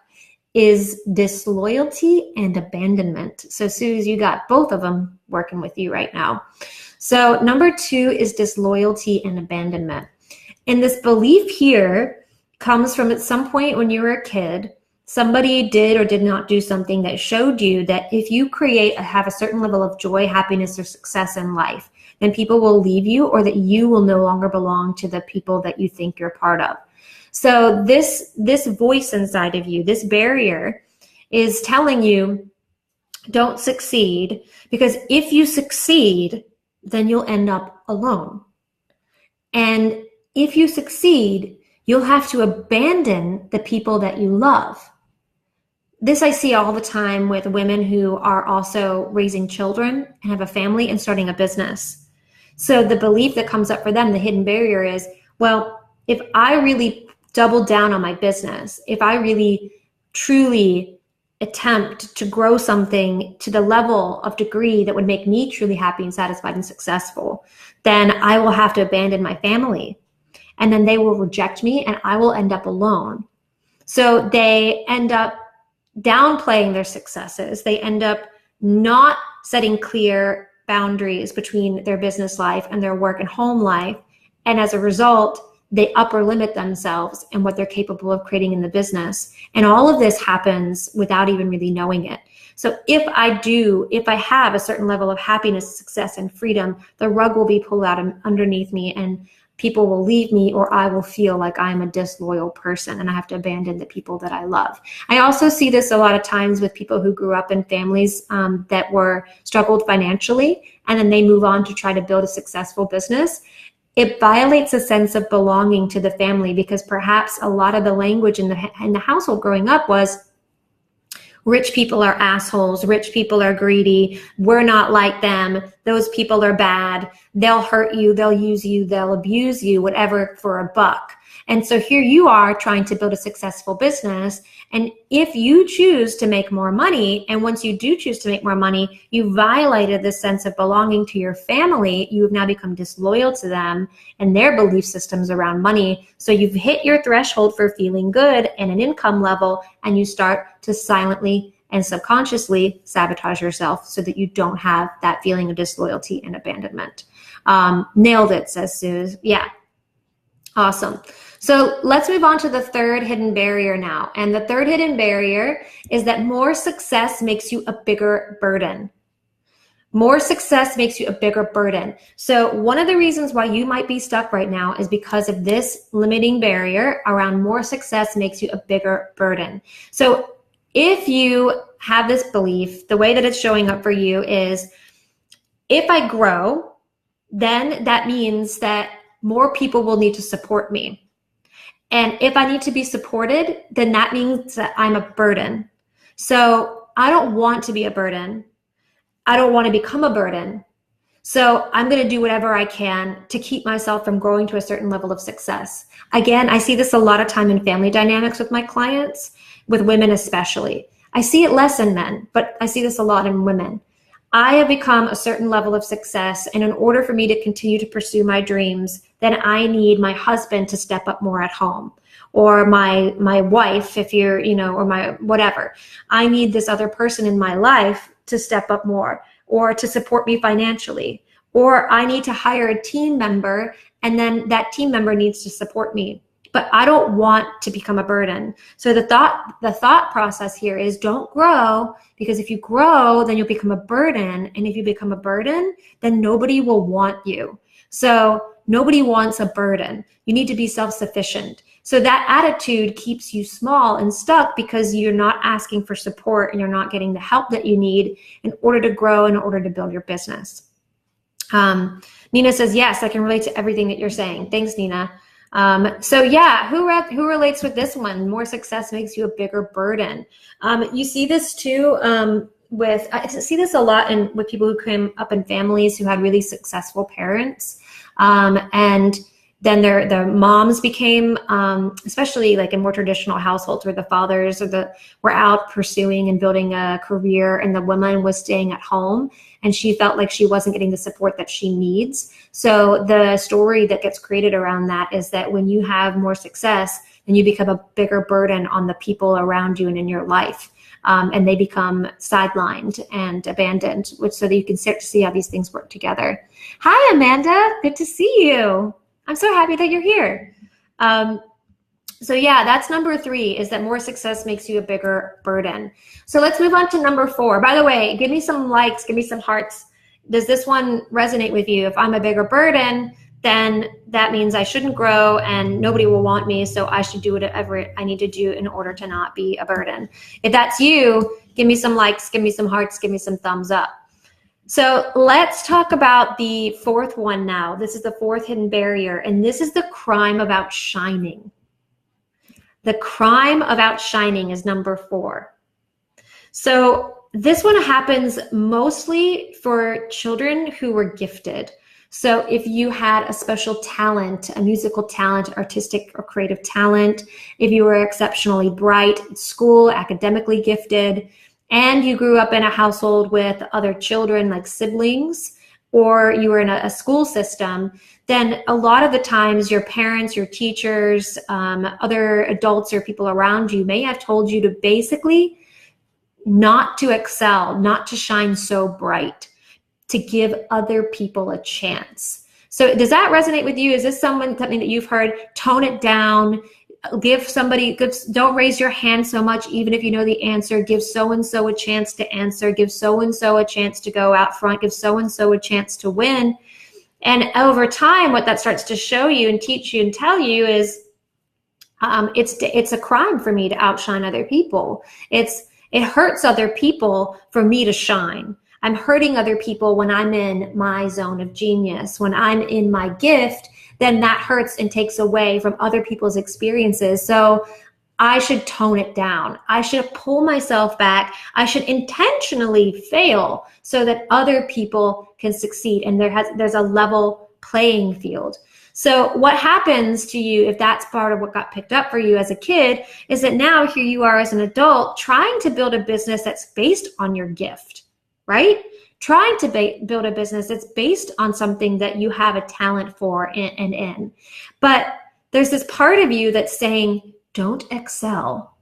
is disloyalty and abandonment. So Suze, you got both of them working with you right now. So number 2 is disloyalty and abandonment. And this belief here comes from at some point when you were a kid, somebody did or did not do something that showed you that if you have a certain level of joy, happiness, or success in life, then people will leave you or that you will no longer belong to the people that you think you're part of. So this voice inside of you, this barrier is telling you, don't succeed, because if you succeed, then you'll end up alone. And if you succeed, you'll have to abandon the people that you love. This I see all the time with women who are also raising children and have a family and starting a business. So the belief that comes up for them, the hidden barrier is, well, if I really double down on my business, if I really truly attempt to grow something to the level of degree that would make me truly happy and satisfied and successful, then I will have to abandon my family. And then they will reject me and I will end up alone. So they end up downplaying their successes. They end up not setting clear boundaries between their business life and their work and home life. And as a result, they upper limit themselves and what they're capable of creating in the business. And all of this happens without even really knowing it. So if I have a certain level of happiness, success, and freedom, the rug will be pulled out underneath me and people will leave me, or I will feel like I'm a disloyal person and I have to abandon the people that I love. I also see this a lot of times with people who grew up in families that were struggled financially, and then they move on to try to build a successful business. It violates a sense of belonging to the family because perhaps a lot of the language in the household growing up was, rich people are assholes, rich people are greedy, we're not like them, those people are bad, they'll hurt you, they'll use you, they'll abuse you, whatever, for a buck. And so here you are trying to build a successful business. And if you choose to make more money, and once you do choose to make more money, you violated the sense of belonging to your family. You have now become disloyal to them and their belief systems around money. So you've hit your threshold for feeling good and an income level, and you start to silently and subconsciously sabotage yourself so that you don't have that feeling of disloyalty and abandonment. Nailed it, says Suze. Yeah. Awesome. So let's move on to the third hidden barrier now. And the third hidden barrier is that more success makes you a bigger burden. More success makes you a bigger burden. So one of the reasons why you might be stuck right now is because of this limiting barrier around more success makes you a bigger burden. So if you have this belief, the way that it's showing up for you is, if I grow, then that means that more people will need to support me. And if I need to be supported, then that means that I'm a burden. So I don't want to be a burden. I don't want to become a burden. So I'm going to do whatever I can to keep myself from growing to a certain level of success. Again, I see this a lot of time in family dynamics with my clients, with women especially. I see it less in men, but I see this a lot in women. I have become a certain level of success, and in order for me to continue to pursue my dreams, then I need my husband to step up more at home, or my wife, if you're, or my whatever. I need this other person in my life to step up more, or to support me financially, or I need to hire a team member, and then that team member needs to support me. But I don't want to become a burden. So the thought process here is, don't grow, because if you grow, then you'll become a burden. And if you become a burden, then nobody will want you. So nobody wants a burden. You need to be self-sufficient. So that attitude keeps you small and stuck because you're not asking for support and you're not getting the help that you need in order to grow, in order to build your business. Nina says, yes, I can relate to everything that you're saying. Thanks, Nina. So yeah, who relates with this one? More success makes you a bigger burden. You see this too, I see this a lot with people who came up in families who had really successful parents. And then their moms became, especially like in more traditional households where the fathers were out pursuing and building a career, and the woman was staying at home, and she felt like she wasn't getting the support that she needs. So the story that gets created around that is that when you have more success, then you become a bigger burden on the people around you and in your life. And they become sidelined and abandoned, so that you can start to see how these things work together. Hi, Amanda. Good to see you. I'm so happy that you're here. So yeah, that's number 3, is that more success makes you a bigger burden. So let's move on to number 4. By the way, give me some likes, give me some hearts. Does this one resonate with you? If I'm a bigger burden, then that means I shouldn't grow and nobody will want me, so I should do whatever I need to do in order to not be a burden. If that's you, give me some likes, give me some hearts, give me some thumbs up. So let's talk about the fourth one now. This is the fourth hidden barrier, and this is the crime of outshining. The crime of outshining is number 4. So this one happens mostly for children who were gifted. So if you had a special talent, a musical talent, artistic or creative talent, if you were exceptionally bright at school, academically gifted, and you grew up in a household with other children like siblings, or you were in a school system, then a lot of the times your parents, your teachers, other adults or people around you may have told you to basically not to excel, not to shine so bright, to give other people a chance. So does that resonate with you? Is this something that you've heard? Tone it down. Don't raise your hand so much, even if you know the answer. Give so-and-so a chance to answer. Give so-and-so a chance to go out front. Give so-and-so a chance to win. And over time, what that starts to show you and teach you and tell you is it's a crime for me to outshine other people. It hurts other people for me to shine. I'm hurting other people when I'm in my zone of genius. When I'm in my gift, then that hurts and takes away from other people's experiences. So I should tone it down. I should pull myself back. I should intentionally fail so that other people can succeed. And there's a level playing field. So what happens to you if that's part of what got picked up for you as a kid is that now here you are as an adult trying to build a business that's based on your gift, right? Trying to build a business that's based on something that you have a talent for and in. But there's this part of you that's saying, don't excel.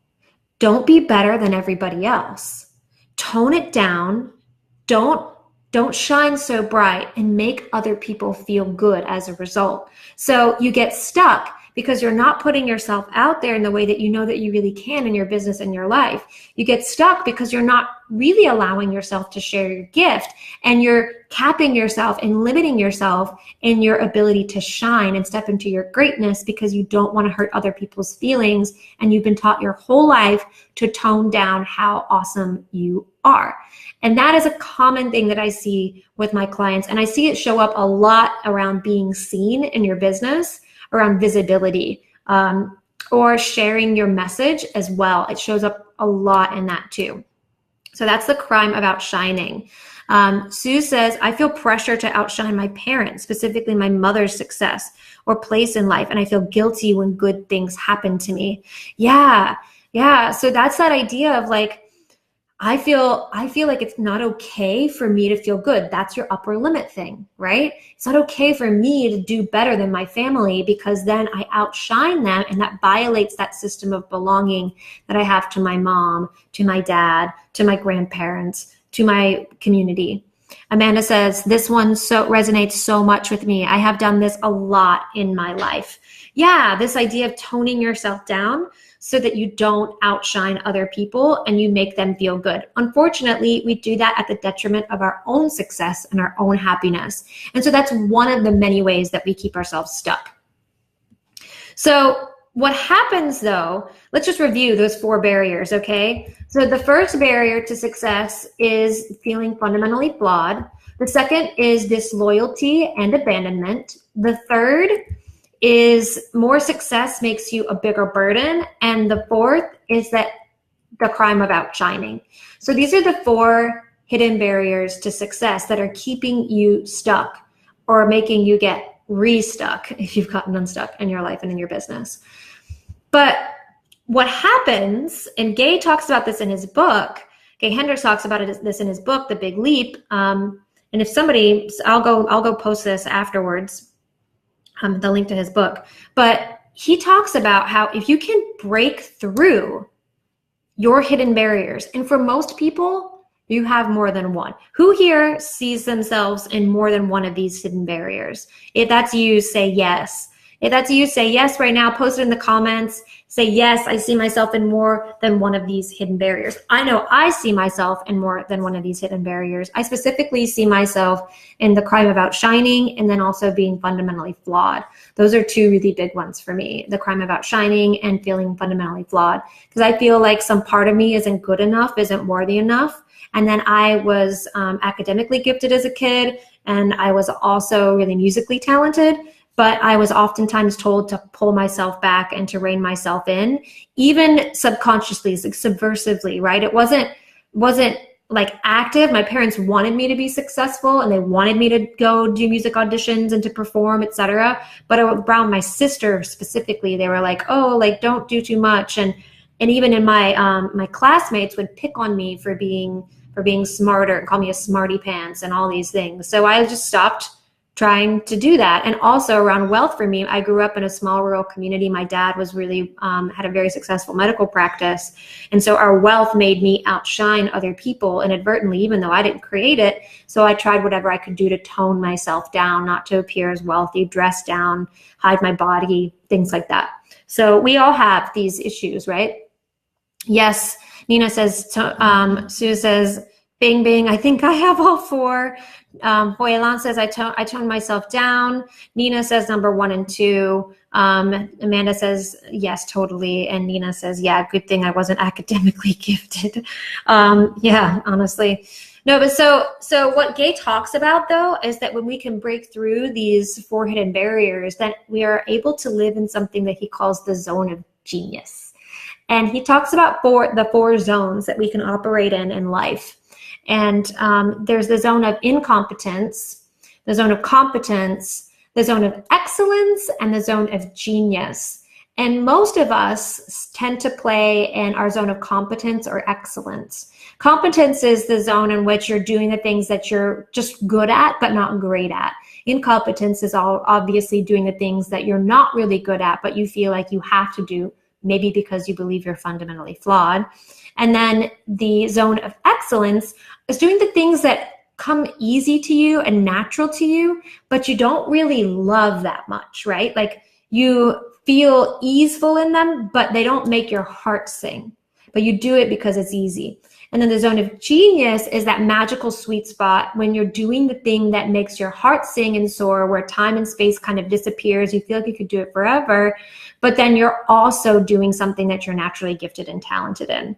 Don't be better than everybody else. Tone it down. Don't shine so bright and make other people feel good as a result. So you get stuck because you're not putting yourself out there in the way that you know that you really can in your business and your life. You get stuck because you're not really allowing yourself to share your gift, and you're capping yourself and limiting yourself in your ability to shine and step into your greatness because you don't want to hurt other people's feelings, and you've been taught your whole life to tone down how awesome you are. And that is a common thing that I see with my clients, and I see it show up a lot around being seen in your business, around visibility, or sharing your message as well. It shows up a lot in that too. So that's the crime of outshining. Sue says, I feel pressure to outshine my parents, specifically my mother's success or place in life, and I feel guilty when good things happen to me. Yeah. So that's that idea of like, I feel like it's not okay for me to feel good. That's your upper limit thing, right? It's not okay for me to do better than my family because then I outshine them, and that violates that system of belonging that I have to my mom, to my dad, to my grandparents, to my community. Amanda says, this one resonates so much with me. I have done this a lot in my life. Yeah, this idea of toning yourself down so that you don't outshine other people and you make them feel good. Unfortunately, we do that at the detriment of our own success and our own happiness. And so that's one of the many ways that we keep ourselves stuck. So what happens though, let's just review those 4 barriers, okay? So the first barrier to success is feeling fundamentally flawed. The second is disloyalty and abandonment. The third is more success makes you a bigger burden. And the fourth is that the crime of outshining. So these are the 4 hidden barriers to success that are keeping you stuck or making you get restuck if you've gotten unstuck in your life and in your business. But what happens, and Gay talks about this in his book, Gay Hendricks talks about this in his book, The Big Leap. And if somebody, I'll go post this afterwards, the link to his book. But he talks about how if you can break through your hidden barriers, and for most people, you have more than one. Who here sees themselves in more than one of these hidden barriers? If that's you, say yes. If that's you, say yes right now. Post it in the comments. Say yes, I see myself in more than one of these hidden barriers. I know I see myself in more than one of these hidden barriers. I specifically see myself in the crime of outshining and then also being fundamentally flawed. Those are 2 really big ones for me, the crime of outshining and feeling fundamentally flawed. Because I feel like some part of me isn't good enough, isn't worthy enough. And then I was academically gifted as a kid, and I was also really musically talented, but I was oftentimes told to pull myself back and to rein myself in, even subconsciously, like subversively, right? It wasn't like active. My parents wanted me to be successful and they wanted me to go do music auditions and to perform, etc. But around my sister specifically, they were like, oh, like don't do too much. And even in my classmates would pick on me for being smarter and call me a smarty pants and all these things. So I just stopped trying to do that. And also around wealth for me, I grew up in a small rural community. My dad was really had a very successful medical practice. And so our wealth made me outshine other people inadvertently, even though I didn't create it. So I tried whatever I could do to tone myself down, not to appear as wealthy, dress down, hide my body, things like that. So we all have these issues, right? Yes, Nina says, Sue says, bing, bing, I think I have all four. Hoyelan says, I toned myself down. Nina says number 1 and 2. Amanda says, yes, totally. And Nina says, yeah, good thing I wasn't academically gifted. Yeah, honestly. No, but so what Gay talks about, though, is that when we can break through these 4 hidden barriers, that we are able to live in something that he calls the zone of genius. And he talks about the 4 zones that we can operate in life. And there's the zone of incompetence, the zone of competence, the zone of excellence, and the zone of genius. And most of us tend to play in our zone of competence or excellence. Competence is the zone in which you're doing the things that you're just good at, but not great at. Incompetence is obviously doing the things that you're not really good at, but you feel like you have to do, maybe because you believe you're fundamentally flawed. And then the zone of excellence is doing the things that come easy to you and natural to you, but you don't really love that much, right? Like you feel easeful in them, but they don't make your heart sing, but you do it because it's easy. And then the zone of genius is that magical sweet spot when you're doing the thing that makes your heart sing and soar, where time and space kind of disappears. You feel like you could do it forever, but then you're also doing something that you're naturally gifted and talented in.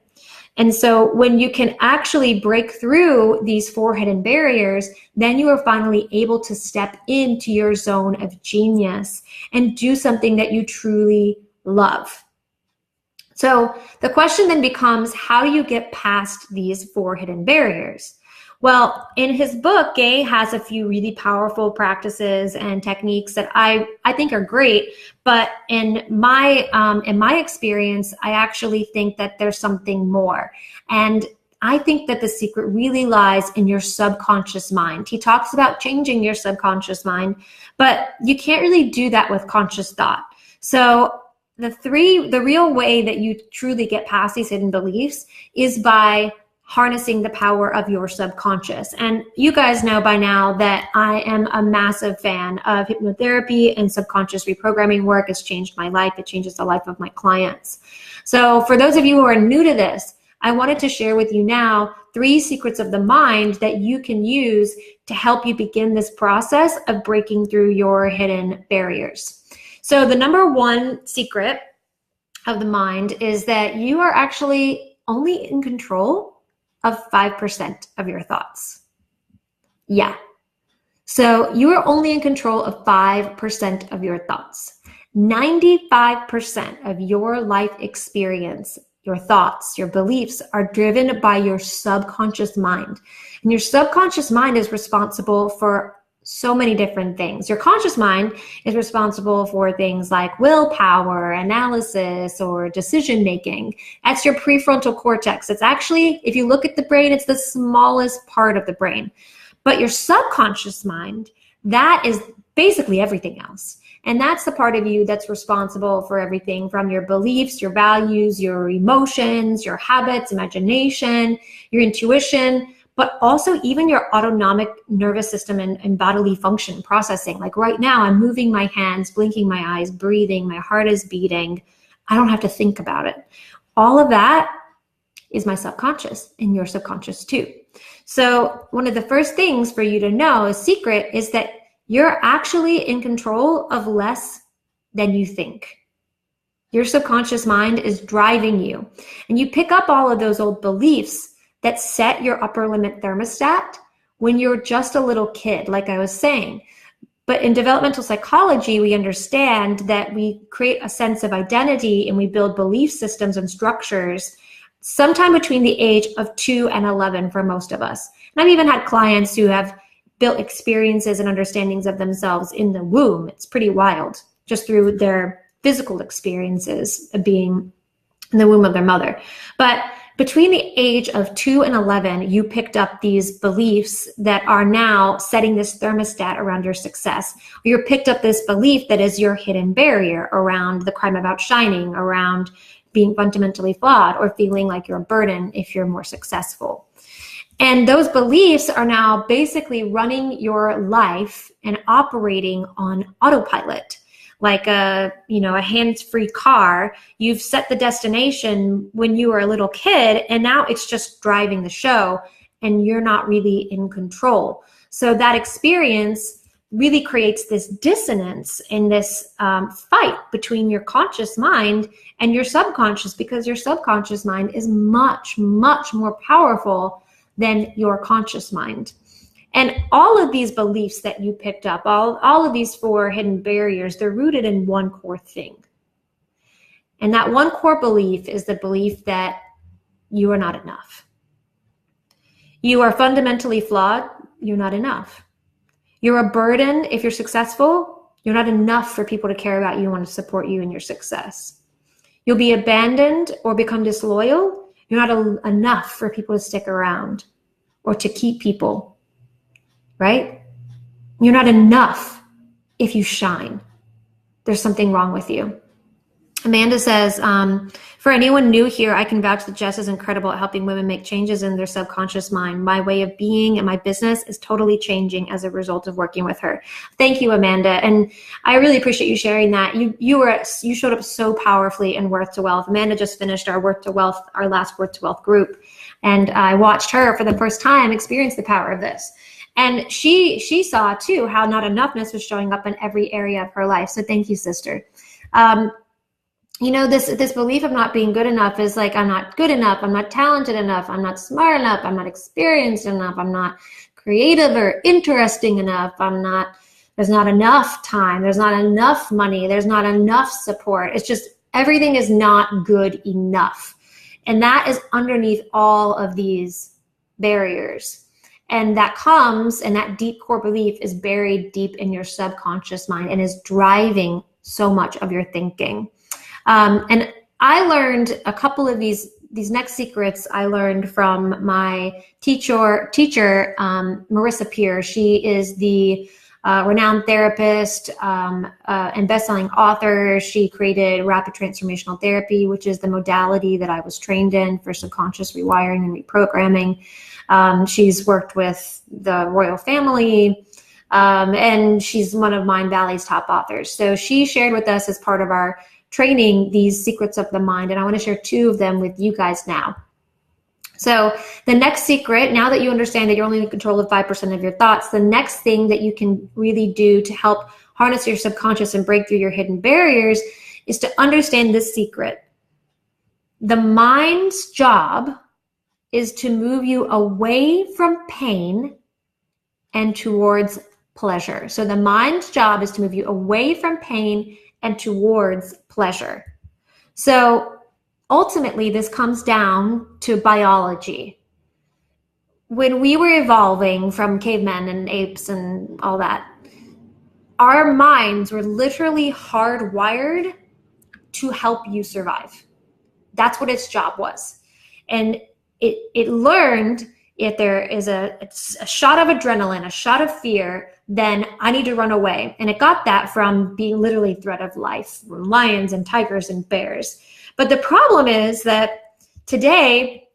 And so when you can actually break through these 4 hidden barriers, then you are finally able to step into your zone of genius and do something that you truly love. So the question then becomes, how do you get past these 4 hidden barriers? Well, in his book, Gay has a few really powerful practices and techniques that I think are great. But in my experience, I actually think that there's something more. And I think that the secret really lies in your subconscious mind. He talks about changing your subconscious mind, but you can't really do that with conscious thought. So the real way that you truly get past these hidden beliefs is by harnessing the power of your subconscious. And you guys know by now that I am a massive fan of hypnotherapy and subconscious reprogramming work. It's changed my life. It changes the life of my clients. So for those of you who are new to this, I wanted to share with you now 3 secrets of the mind that you can use to help you begin this process of breaking through your hidden barriers. So the number 1 secret of the mind is that you are actually only in control of 5% of your thoughts. Yeah. So you are only in control of 5% of your thoughts. 95% of your life experience, your thoughts, your beliefs are driven by your subconscious mind. And your subconscious mind is responsible for so many different things. Your conscious mind is responsible for things like willpower, analysis, or decision making. That's your prefrontal cortex. It's actually, if you look at the brain, it's the smallest part of the brain. But your subconscious mind, that is basically everything else. And that's the part of you that's responsible for everything from your beliefs, your values, your emotions, your habits, imagination, your intuition, but also even your autonomic nervous system and bodily function processing. Like right now, I'm moving my hands, blinking my eyes, breathing, my heart is beating. I don't have to think about it. All of that is my subconscious, and your subconscious too. So one of the first things for you to know, a secret, is that you're actually in control of less than you think. Your subconscious mind is driving you. And you pick up all of those old beliefs that set your upper limit thermostat when you're just a little kid, like I was saying. But in developmental psychology, we understand that we create a sense of identity and we build belief systems and structures sometime between the age of 2 and 11 for most of us. And I've even had clients who have built experiences and understandings of themselves in the womb. It's pretty wild, just through their physical experiences of being in the womb of their mother. But between the age of 2 and 11, you picked up these beliefs that are now setting this thermostat around your success. You picked up this belief that is your hidden barrier around the crime of outshining, around being fundamentally flawed, or feeling like you're a burden if you're more successful. And those beliefs are now basically running your life and operating on autopilot. Like a hands-free car. You've set the destination when you were a little kid, and now it's just driving the show, and you're not really in control. So that experience really creates this dissonance in this fight between your conscious mind and your subconscious, because your subconscious mind is much, much more powerful than your conscious mind. And all of these beliefs that you picked up, all of these 4 hidden barriers, they're rooted in one core thing. And that one core belief is the belief that you are not enough. You are fundamentally flawed. You're not enough. You're a burden if you're successful. You're not enough for people to care about you and want to support you in your success. You'll be abandoned or become disloyal. You're not enough for people to stick around or to keep people. Right? You're not enough if you shine. There's something wrong with you. Amanda says, for anyone new here, I can vouch that Jess is incredible at helping women make changes in their subconscious mind. My way of being and my business is totally changing as a result of working with her. Thank you, Amanda. And I really appreciate you sharing that. You showed up so powerfully in Worth to Wealth. Amanda just finished our last Worth to Wealth group. And I watched her for the first time experience the power of this. And she saw too how not enoughness was showing up in every area of her life. So thank you, sister. This belief of not being good enough is like, I'm not good enough. I'm not talented enough. I'm not smart enough. I'm not experienced enough. I'm not creative or interesting enough. There's not enough time. There's not enough money. There's not enough support. It's just everything is not good enough. And that is underneath all of these barriers. And that deep core belief is buried deep in your subconscious mind and is driving so much of your thinking. And I learned a couple of these next secrets I learned from my teacher, Marissa Peer. She is the renowned therapist and best-selling author. She created rapid transformational therapy, which is the modality that I was trained in for subconscious rewiring and reprogramming. She's worked with the royal family, and she's one of Mindvalley's top authors. So she shared with us as part of our training these secrets of the mind, and I want to share 2 of them with you guys now. So the next secret, now that you understand that you're only in control of 5% of your thoughts, the next thing that you can really do to help harness your subconscious and break through your hidden barriers is to understand this secret. The mind's job is to move you away from pain and towards pleasure. So the mind's job is to move you away from pain and towards pleasure. So ultimately, this comes down to biology. When we were evolving from cavemen and apes and all that, our minds were literally hardwired to help you survive. That's what its job was. And it learned if there is a shot of adrenaline, a shot of fear, then I need to run away. And it got that from being literally threat of life, from lions and tigers and bears. But the problem is that today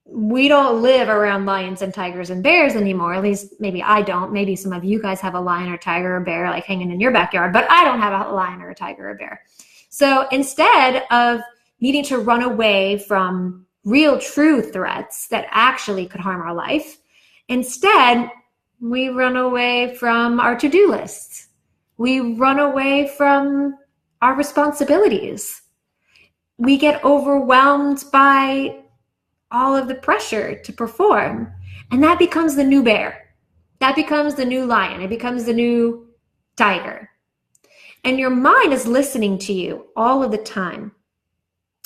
we don't live around lions and tigers and bears anymore. At least maybe I don't. Maybe some of you guys have a lion or tiger or bear like hanging in your backyard, but I don't have a lion or a tiger or bear. So instead of needing to run away from real true threats that actually could harm our life, instead we run away from our to-do lists. We run away from our responsibilities. We get overwhelmed by all of the pressure to perform. And that becomes the new bear. That becomes the new lion. It becomes the new tiger. And your mind is listening to you all of the time.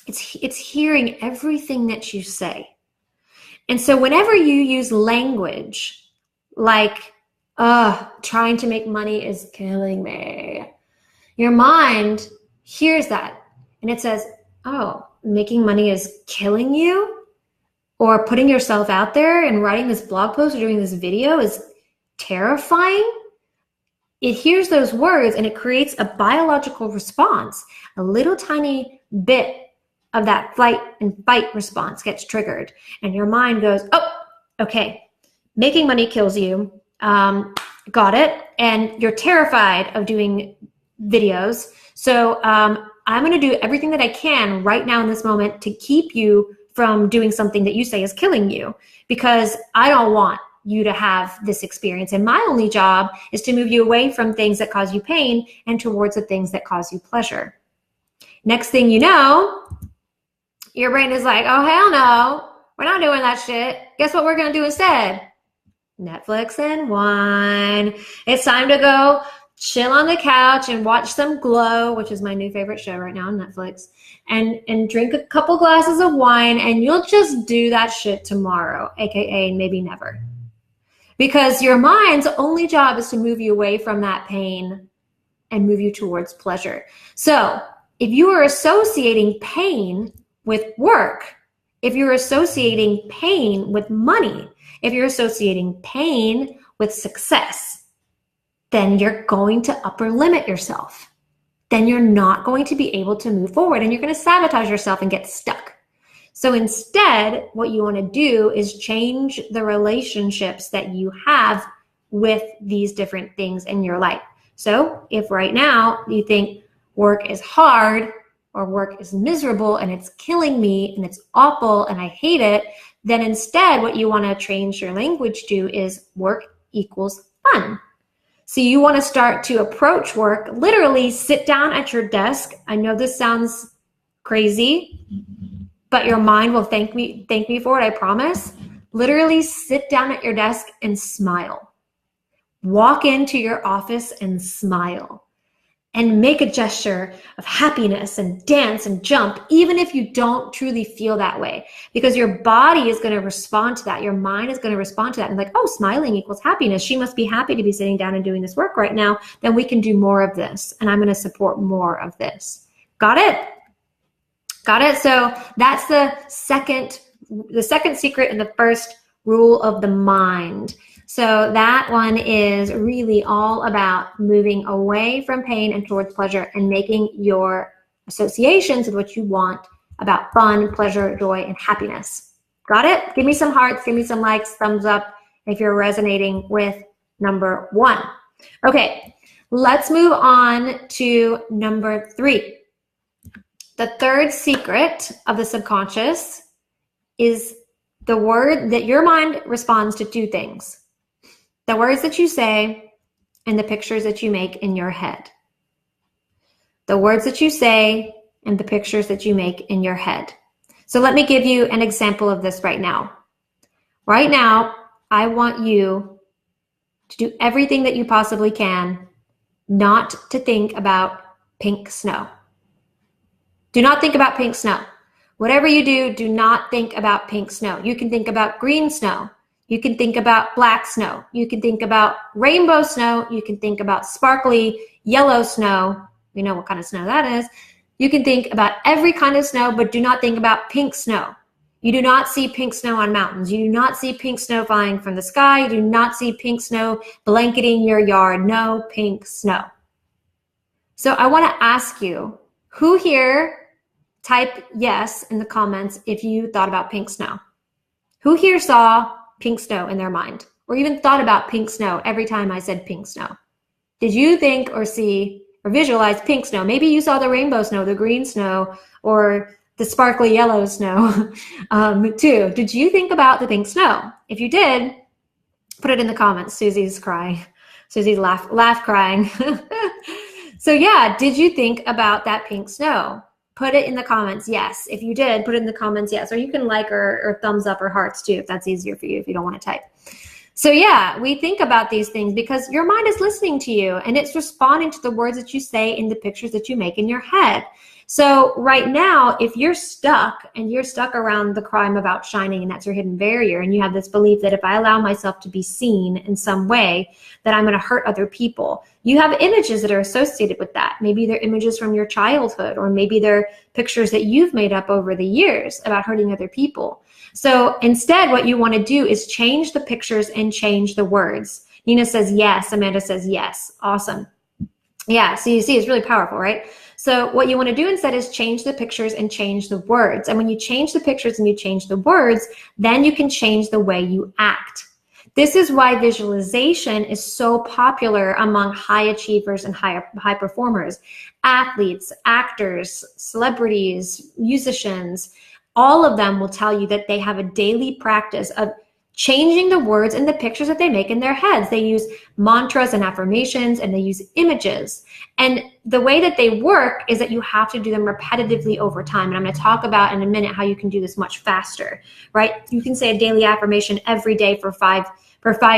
It's hearing everything that you say. And so whenever you use language like, trying to make money is killing me, your mind hears that and it says, oh, making money is killing you? Or putting yourself out there and writing this blog post or doing this video is terrifying? It hears those words and it creates a biological response. A little tiny bit of that flight and fight response gets triggered. And your mind goes, oh, okay, making money kills you. Got it. And you're terrified of doing videos. So I'm going to do everything that I can right now in this moment to keep you from doing something that you say is killing you, because I don't want you to have this experience. And my only job is to move you away from things that cause you pain and towards the things that cause you pleasure. Next thing you know, your brain is like, oh, hell no, we're not doing that shit. Guess what we're going to do instead? Netflix and wine. It's time to go chill on the couch and watch some Glow, which is my new favorite show right now on Netflix, and drink a couple glasses of wine, and you'll just do that shit tomorrow, aka maybe never. Because your mind's only job is to move you away from that pain and move you towards pleasure. So if you are associating pain with work, if you're associating pain with money, if you're associating pain with success, then you're going to upper limit yourself. Then you're not going to be able to move forward and you're going to sabotage yourself and get stuck. So instead, what you want to do is change the relationships that you have with these different things in your life. So if right now you think work is hard or work is miserable and it's killing me and it's awful and I hate it, then instead what you want to change your language to is work equals fun. So you want to start to approach work, literally sit down at your desk. I know this sounds crazy, but your mind will thank me for it, I promise. Literally sit down at your desk and smile. Walk into your office and smile. And make a gesture of happiness and dance and jump, even if you don't truly feel that way. Because your body is going to respond to that. Your mind is going to respond to that. And like, oh, smiling equals happiness. She must be happy to be sitting down and doing this work right now. Then we can do more of this. And I'm going to support more of this. Got it? Got it? So that's the second secret and the first rule of the mind. So that one is really all about moving away from pain and towards pleasure and making your associations with what you want about fun, pleasure, joy, and happiness. Got it? Give me some hearts, give me some likes, thumbs up if you're resonating with number one. Okay, let's move on to number 3. The third secret of the subconscious is the word that your mind responds to 2 things. The words that you say and the pictures that you make in your head. The words that you say and the pictures that you make in your head. So let me give you an example of this right now. Right now, I want you to do everything that you possibly can not to think about pink snow. Do not think about pink snow. Whatever you do, do not think about pink snow. You can think about green snow. You can think about black snow. You can think about rainbow snow. You can think about sparkly yellow snow. We know what kind of snow that is. You can think about every kind of snow, but do not think about pink snow. You do not see pink snow on mountains. You do not see pink snow flying from the sky. You do not see pink snow blanketing your yard. No pink snow. So I want to ask you, who here, type yes in the comments if you thought about pink snow. Who here saw pink snow in their mind, or even thought about pink snow every time I said pink snow? Did you think or see or visualize pink snow? Maybe you saw the rainbow snow, the green snow, or the sparkly yellow snow too. Did you think about the pink snow? If you did, put it in the comments. Susie's crying. Susie's laugh crying. So yeah, did you think about that pink snow? Put it in the comments, yes. If you did, put it in the comments, yes. Or you can like or thumbs up or hearts too, if that's easier for you, if you don't want to type. So yeah, we think about these things because your mind is listening to you and it's responding to the words that you say in the pictures that you make in your head. So right now, if you're stuck around the crime of outshining and that's your hidden barrier, and you have this belief that if I allow myself to be seen in some way, that I'm going to hurt other people, you have images that are associated with that. Maybe they're images from your childhood, or maybe they're pictures that you've made up over the years about hurting other people. So instead, what you want to do is change the pictures and change the words. Nina says yes. Amanda says yes. Awesome. Yeah, so you see, it's really powerful, right? So what you want to do instead is change the pictures and change the words. And when you change the pictures and you change the words, then you can change the way you act. This is why visualization is so popular among high achievers and high performers. Athletes, actors, celebrities, musicians, all of them will tell you that they have a daily practice of changing the words and the pictures that they make in their heads. They use mantras and affirmations, and they use images. And the way that they work is that you have to do them repetitively over time. And I'm going to talk about in a minute how you can do this much faster, right? You can say a daily affirmation every day for 5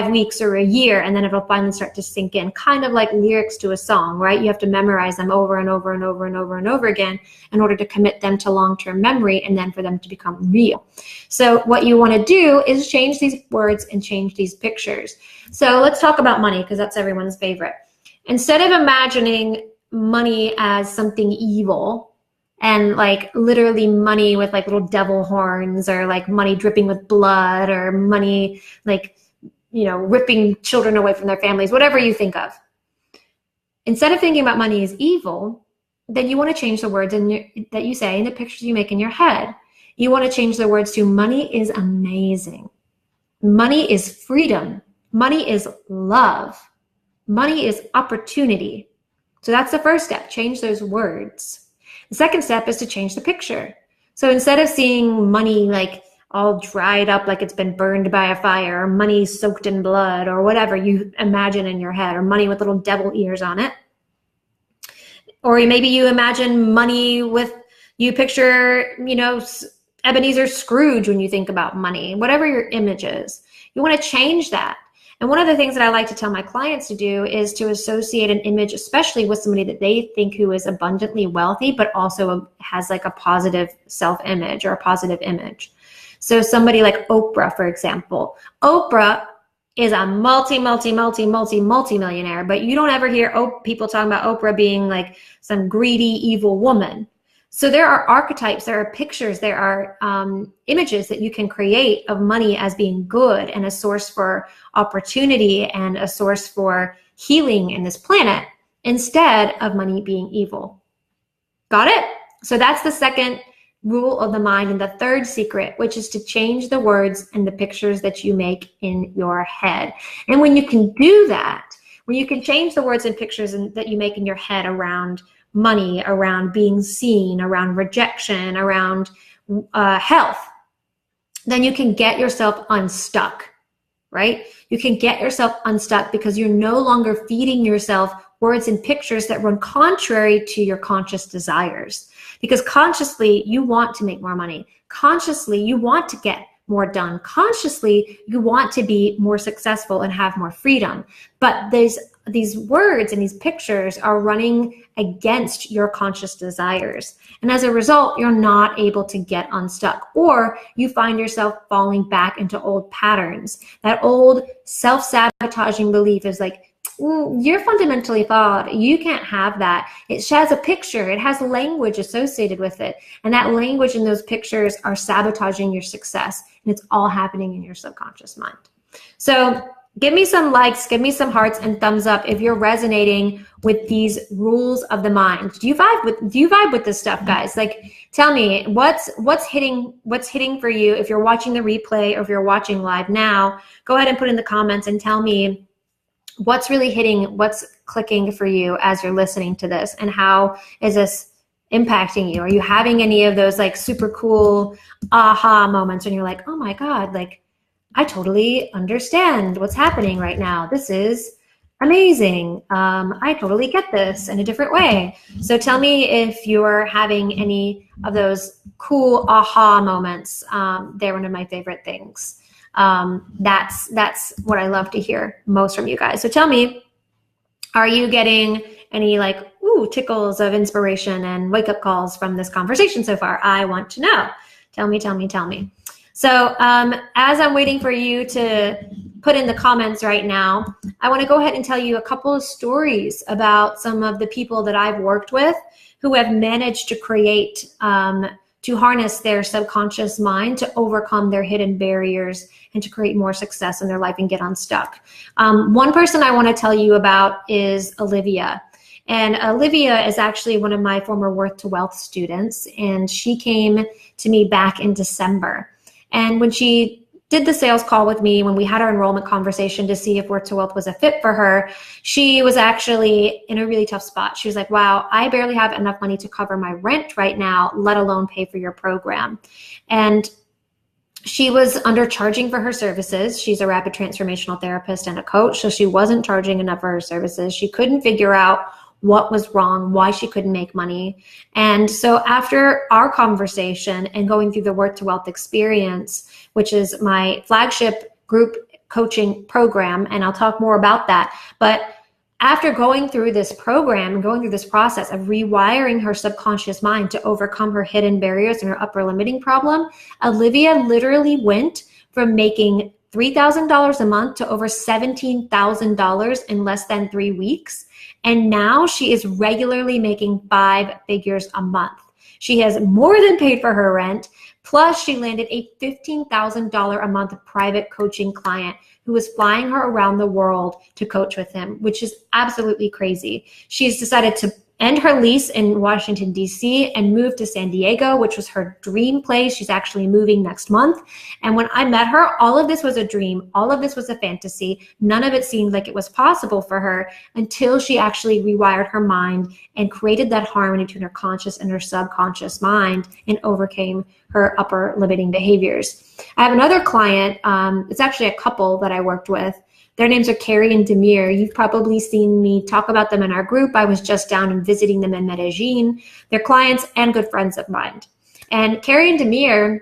weeks or a year, and then it'll finally start to sink in, kind of like lyrics to a song, right? You have to memorize them over and over and over and over and over again in order to commit them to long-term memory and then for them to become real. So what you want to do is change these words and change these pictures. So let's talk about money, because that's everyone's favorite. Instead of imagining money as something evil and like literally money with like little devil horns, or like money dripping with blood, or money like, you know, ripping children away from their families, whatever you think of. Instead of thinking about money as evil, then you want to change the words that you say and the pictures you make in your head. You want to change the words to money is amazing. Money is freedom. Money is love. Money is opportunity. So that's the first step, change those words. The second step is to change the picture. So instead of seeing money like all dried up like it's been burned by a fire, or money soaked in blood, or whatever you imagine in your head, or money with little devil ears on it. Or maybe you imagine money with, you picture, you know, Ebenezer Scrooge when you think about money, whatever your image is. You want to change that. And one of the things that I like to tell my clients to do is to associate an image, especially with somebody that they think who is abundantly wealthy, but also has like a positive self-image or a positive image. So somebody like Oprah, for example. Oprah is a multi-millionaire, but you don't ever hear people talking about Oprah being like some greedy, evil woman. So there are archetypes, there are pictures, there are images that you can create of money as being good and a source for opportunity and a source for healing in this planet, instead of money being evil. Got it? So that's the second rule of the mind. And the third secret, which is to change the words and the pictures that you make in your head. And when you can do that, when you can change the words and pictures that you make in your head around money, around being seen, around rejection, around health, then you can get yourself unstuck, right? You can get yourself unstuck because you're no longer feeding yourself words and pictures that run contrary to your conscious desires. Because consciously, you want to make more money. Consciously, you want to get more done. Consciously, you want to be more successful and have more freedom. But these words and these pictures are running against your conscious desires. And as a result, you're not able to get unstuck, or you find yourself falling back into old patterns. That old self-sabotaging belief is like, you're fundamentally flawed. You can't have that. It has a picture. It has language associated with it. And that language and those pictures are sabotaging your success. And it's all happening in your subconscious mind. So give me some likes, give me some hearts and thumbs up if you're resonating with these rules of the mind. Do you vibe with this stuff, guys? Like, tell me what's hitting for you. If you're watching the replay or if you're watching live now, go ahead and put in the comments and tell me what's really hitting, what's clicking for you as you're listening to this, and how is this impacting you? Are you having any of those like super cool aha moments when you're like, oh my God, like I totally understand what's happening right now. This is Amazing. I totally get this in a different way. So tell me if you're having any of those cool aha moments. They're one of my favorite things. That's what I love to hear most from you guys. So tell me, are you getting any like tickles of inspiration and wake up calls from this conversation so far? I want to know. Tell me, tell me, tell me. So as I'm waiting for you to put in the comments right now, I want to go ahead and tell you a couple of stories about some of the people that I've worked with who have managed to create, to harness their subconscious mind to overcome their hidden barriers and to create more success in their life and get unstuck. One person I want to tell you about is Olivia. And Olivia is actually one of my former Worth to Wealth students, and she came to me back in December. And when she did the sales call with me, when we had our enrollment conversation to see if Worth to Wealth was a fit for her, she was actually in a really tough spot. She was like, wow, I barely have enough money to cover my rent right now, let alone pay for your program. And she was undercharging for her services. She's a rapid transformational therapist and a coach, so she wasn't charging enough for her services. She couldn't figure out what was wrong, why she couldn't make money. And so after our conversation and going through the Worth to Wealth experience, which is my flagship group coaching program, and I'll talk more about that, but after going through this program and going through this process of rewiring her subconscious mind to overcome her hidden barriers and her upper limiting problem, Olivia literally went from making $3,000 a month to over $17,000 in less than 3 weeks. And now she is regularly making 5 figures a month. She has more than paid for her rent. Plus, she landed a $15,000 a month private coaching client who was flying her around the world to coach with him, which is absolutely crazy. She's decided to end her lease in Washington, D.C. and move to San Diego, which was her dream place. She's actually moving next month. And when I met her, all of this was a dream. All of this was a fantasy. None of it seemed like it was possible for her until she actually rewired her mind and created that harmony between her conscious and her subconscious mind and overcame her upper limiting behaviors. I have another client. It's actually a couple that I worked with. Their names are Carrie and Demir. You've probably seen me talk about them in our group. I was just down and visiting them in Medellin. They're clients and good friends of mine. And Carrie and Demir,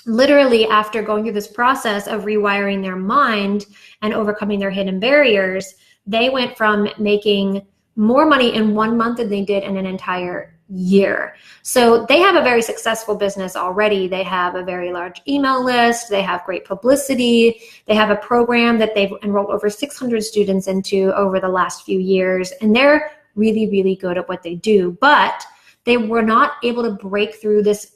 literally after going through this process of rewiring their mind and overcoming their hidden barriers, they went from making more money in 1 month than they did in an entire year. So they have a very successful business already. They have a very large email list. They have great publicity. They have a program that they've enrolled over 600 students into over the last few years. And they're really, really good at what they do. But they were not able to break through this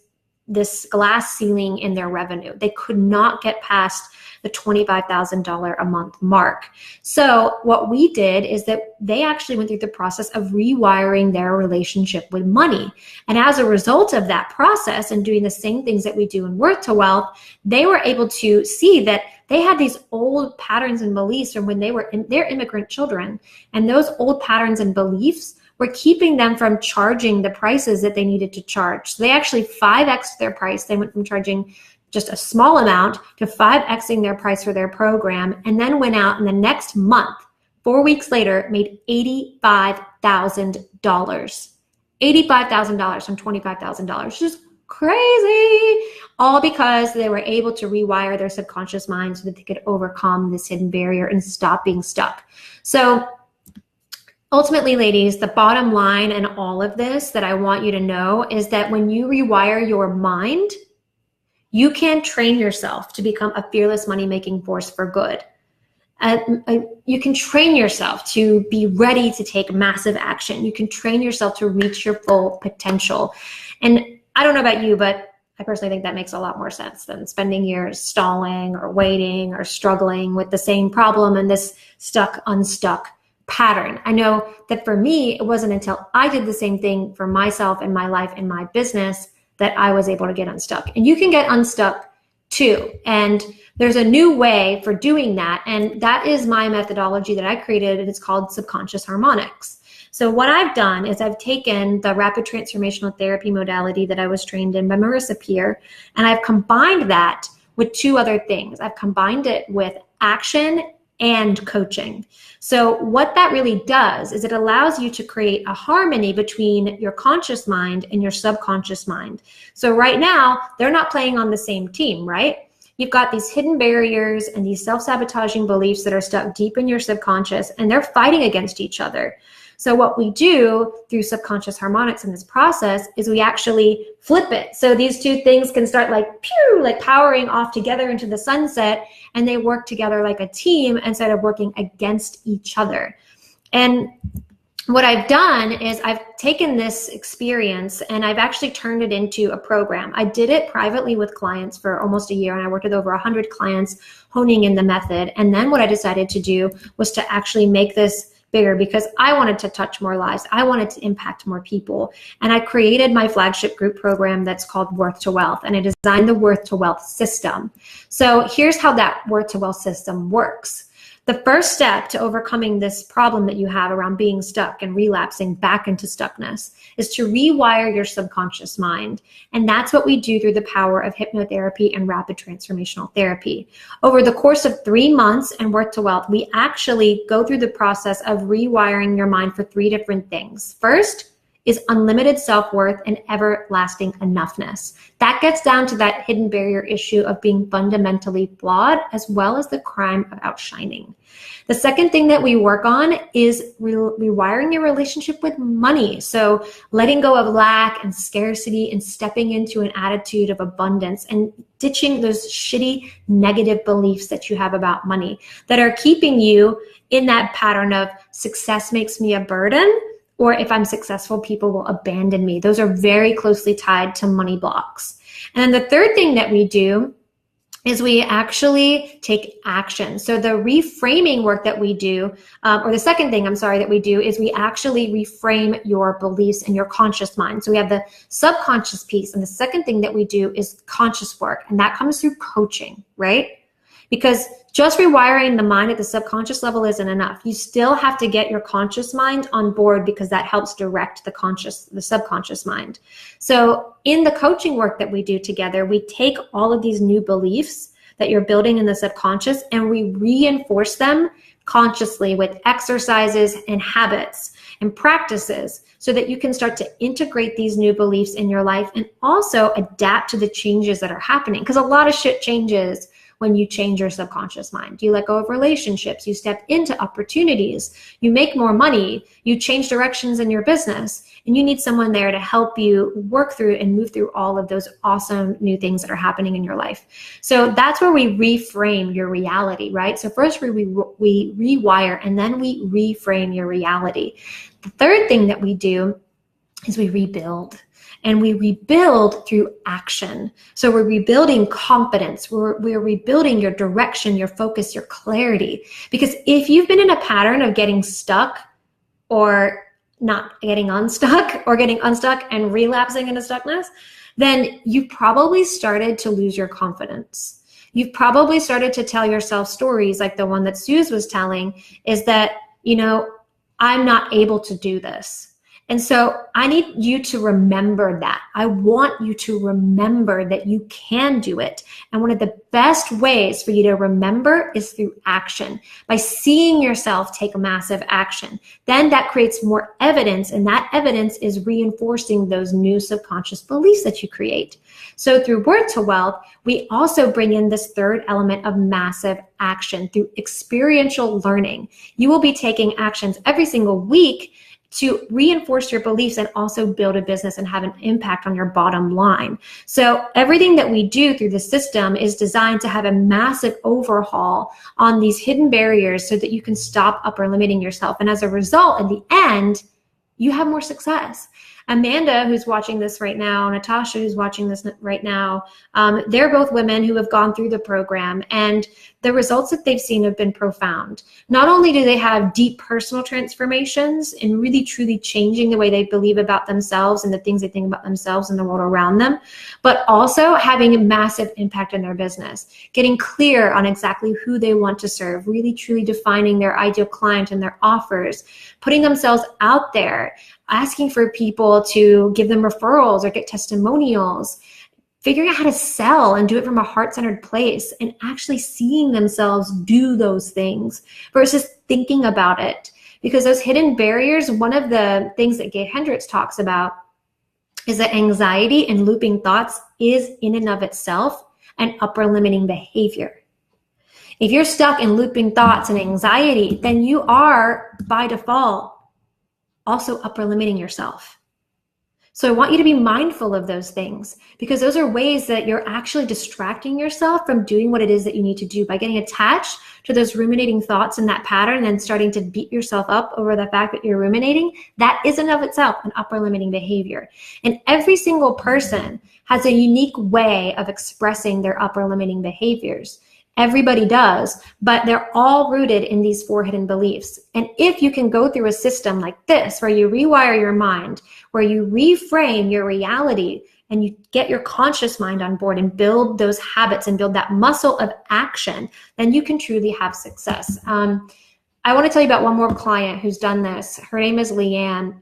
glass ceiling in their revenue. They could not get past the $25,000 a month mark. So what we did is that they actually went through the process of rewiring their relationship with money. And as a result of that process and doing the same things that we do in Worth to Wealth, they were able to see that they had these old patterns and beliefs from when they were their immigrant children. And those old patterns and beliefs were keeping them from charging the prices that they needed to charge. So they actually 5x'd their price. They went from charging just a small amount to 5x'ing their price for their program, and then went out in the next month, 4 weeks later, made $85,000. $85,000 from $25,000, just crazy. All because they were able to rewire their subconscious mind so that they could overcome this hidden barrier and stop being stuck. So ultimately, ladies, the bottom line in all of this that I want you to know is that when you rewire your mind, you can train yourself to become a fearless money-making force for good. You can train yourself to be ready to take massive action. You can train yourself to reach your full potential. And I don't know about you, but I personally think that makes a lot more sense than spending years stalling or waiting or struggling with the same problem and this unstuck pattern. I know that for me, it wasn't until I did the same thing for myself and my life and my business that I was able to get unstuck. And you can get unstuck too. And there's a new way for doing that. And that is my methodology that I created. And it's called Subconscious Harmonics. So what I've done is I've taken the rapid transformational therapy modality that I was trained in by Marissa Peer, and I've combined that with 2 other things. I've combined it with action and coaching. So what that really does is it allows you to create a harmony between your conscious mind and your subconscious mind. So right now, they're not playing on the same team, right? You've got these hidden barriers and these self-sabotaging beliefs that are stuck deep in your subconscious, and they're fighting against each other. So what we do through subconscious harmonics in this process is we actually flip it. So these two things can start like powering off together into the sunset, and they work together like a team instead of working against each other. And what I've done is I've taken this experience and I've actually turned it into a program. I did it privately with clients for almost a year, and I worked with over 100 clients honing in the method. And then what I decided to do was to actually make this bigger because I wanted to touch more lives. I wanted to impact more people. And I created my flagship group program that's called Worth to Wealth, and I designed the Worth to Wealth system. So here's how that Worth to Wealth system works. The first step to overcoming this problem that you have around being stuck and relapsing back into stuckness is to rewire your subconscious mind. And that's what we do through the power of hypnotherapy and rapid transformational therapy. Over the course of 3 months and Worth to Wealth, we actually go through the process of rewiring your mind for 3 different things. First is unlimited self-worth and everlasting enoughness. That gets down to that hidden barrier issue of being fundamentally flawed, as well as the crime of outshining. The second thing that we work on is rewiring your relationship with money. So letting go of lack and scarcity and stepping into an attitude of abundance and ditching those shitty negative beliefs that you have about money that are keeping you in that pattern of success makes me a burden, or if I'm successful, people will abandon me. Those are very closely tied to money blocks. And then the third thing that we do is we actually take action. So the reframing work that we do, or the second thing, that we do is we actually reframe your beliefs in your conscious mind. So we have the subconscious piece. And the second thing that we do is conscious work. And that comes through coaching, right? Because just rewiring the mind at the subconscious level isn't enough. You still have to get your conscious mind on board because that helps direct the subconscious mind. So in the coaching work that we do together, we take all of these new beliefs that you're building in the subconscious and we reinforce them consciously with exercises and habits and practices so that you can start to integrate these new beliefs in your life and also adapt to the changes that are happening. Because a lot of shit changes when you change your subconscious mind. You let go of relationships, you step into opportunities, you make more money, you change directions in your business, and you need someone there to help you work through and move through all of those awesome new things that are happening in your life. So that's where we reframe your reality, right? So first we rewire and then we reframe your reality. The third thing that we do is we rebuild. And we rebuild through action. So we're rebuilding confidence. We're rebuilding your direction, your focus, your clarity. Because if you've been in a pattern of getting stuck or not getting unstuck or getting unstuck and relapsing into stuckness, then you probably started to lose your confidence. You've probably started to tell yourself stories like the one that Suze was telling is that, I'm not able to do this. And so I need you to remember that. I want you to remember that you can do it. And one of the best ways for you to remember is through action, by seeing yourself take a massive action. Then that creates more evidence, and that evidence is reinforcing those new subconscious beliefs that you create. So through Worth to Wealth, we also bring in this third element of massive action through experiential learning. You will be taking actions every single week to reinforce your beliefs and also build a business and have an impact on your bottom line. So everything that we do through the system is designed to have a massive overhaul on these hidden barriers so that you can stop upper limiting yourself. And as a result, in the end, you have more success. Amanda, who's watching this right now, Natasha, who's watching this right now, they're both women who have gone through the program, and the results that they've seen have been profound. Not only do they have deep personal transformations and really truly changing the way they believe about themselves and the things they think about themselves and the world around them, but also having a massive impact in their business, getting clear on exactly who they want to serve, really truly defining their ideal client and their offers, putting themselves out there, asking for people to give them referrals or get testimonials, figuring out how to sell and do it from a heart-centered place and actually seeing themselves do those things versus thinking about it. Because those hidden barriers, one of the things that Gay Hendricks talks about is that anxiety and looping thoughts is in and of itself an upper limiting behavior. If you're stuck in looping thoughts and anxiety, then you are by default also upper limiting yourself. So I want you to be mindful of those things, because those are ways that you're actually distracting yourself from doing what it is that you need to do by getting attached to those ruminating thoughts and that pattern and starting to beat yourself up over the fact that you're ruminating. That is in of itself an upper limiting behavior. And every single person has a unique way of expressing their upper limiting behaviors. Everybody does, but they're all rooted in these 4 hidden beliefs. And if you can go through a system like this, where you rewire your mind, where you reframe your reality, and you get your conscious mind on board and build those habits and build that muscle of action, then you can truly have success. I want to tell you about one more client who's done this. Her name is Leanne.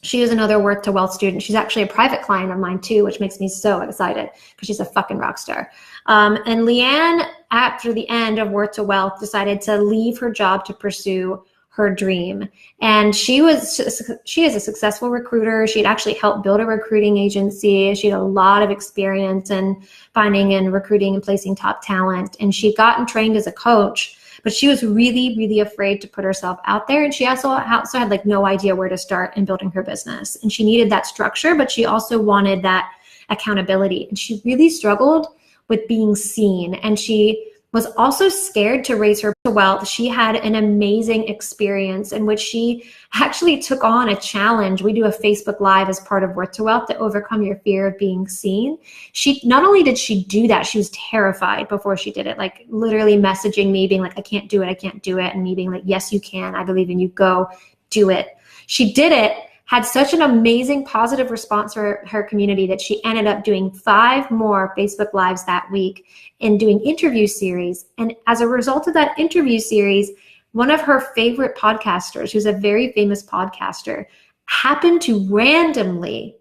She is another Worth to Wealth student. She's actually a private client of mine too, which makes me so excited because she's a fucking rock star. And Leanne, after the end of Worth to Wealth, decided to leave her job to pursue her dream. And she is a successful recruiter. She'd actually helped build a recruiting agency. She had a lot of experience in finding and recruiting and placing top talent. And she'd gotten trained as a coach, but she was really, really afraid to put herself out there. And she also had like no idea where to start in building her business. And she needed that structure, but she also wanted that accountability. And she really struggled with being seen. And she was also scared to raise her wealth. She had an amazing experience in which she actually took on a challenge. We do a Facebook Live as part of Worth to Wealth to overcome your fear of being seen. She not only did she do that, she was terrified before she did it, like literally messaging me being like, I can't do it. And me being like, yes, you can. I believe in you. Go do it. She did it, had such an amazing positive response for her community that she ended up doing 5 more Facebook Lives that week and doing interview series. And as a result of that interview series, one of her favorite podcasters, who's a very famous podcaster, happened to randomly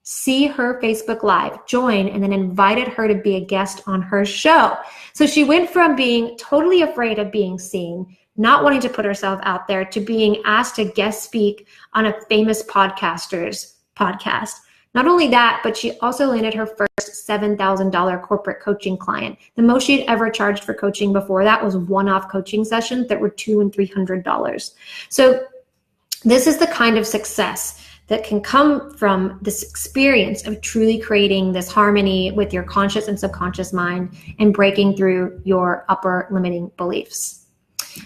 see her Facebook Live, join, and then invited her to be a guest on her show. So she went from being totally afraid of being seen, not wanting to put herself out there, to being asked to guest speak on a famous podcaster's podcast. Not only that, but she also landed her first $7,000 corporate coaching client. The most she had ever charged for coaching before that was one-off coaching sessions that were $200 and $300. So this is the kind of success that can come from this experience of truly creating this harmony with your conscious and subconscious mind and breaking through your upper limiting beliefs.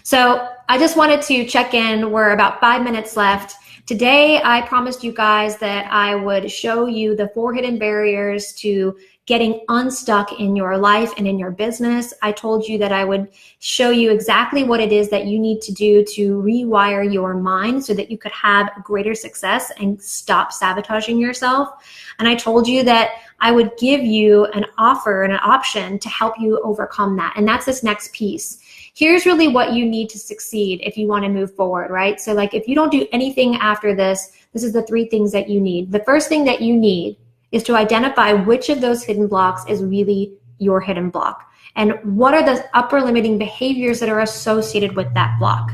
So I just wanted to check in. We're about 5 minutes left. Today, I promised you guys that I would show you the 4 hidden barriers to getting unstuck in your life and in your business. I told you that I would show you exactly what it is that you need to do to rewire your mind so that you could have greater success and stop sabotaging yourself. And I told you that I would give you an offer and an option to help you overcome that. And that's this next piece. Here's really what you need to succeed if you want to move forward, right? So like if you don't do anything after this, this is the 3 things that you need. The first thing that you need is to identify which of those hidden blocks is really your hidden block. And what are the upper limiting behaviors that are associated with that block?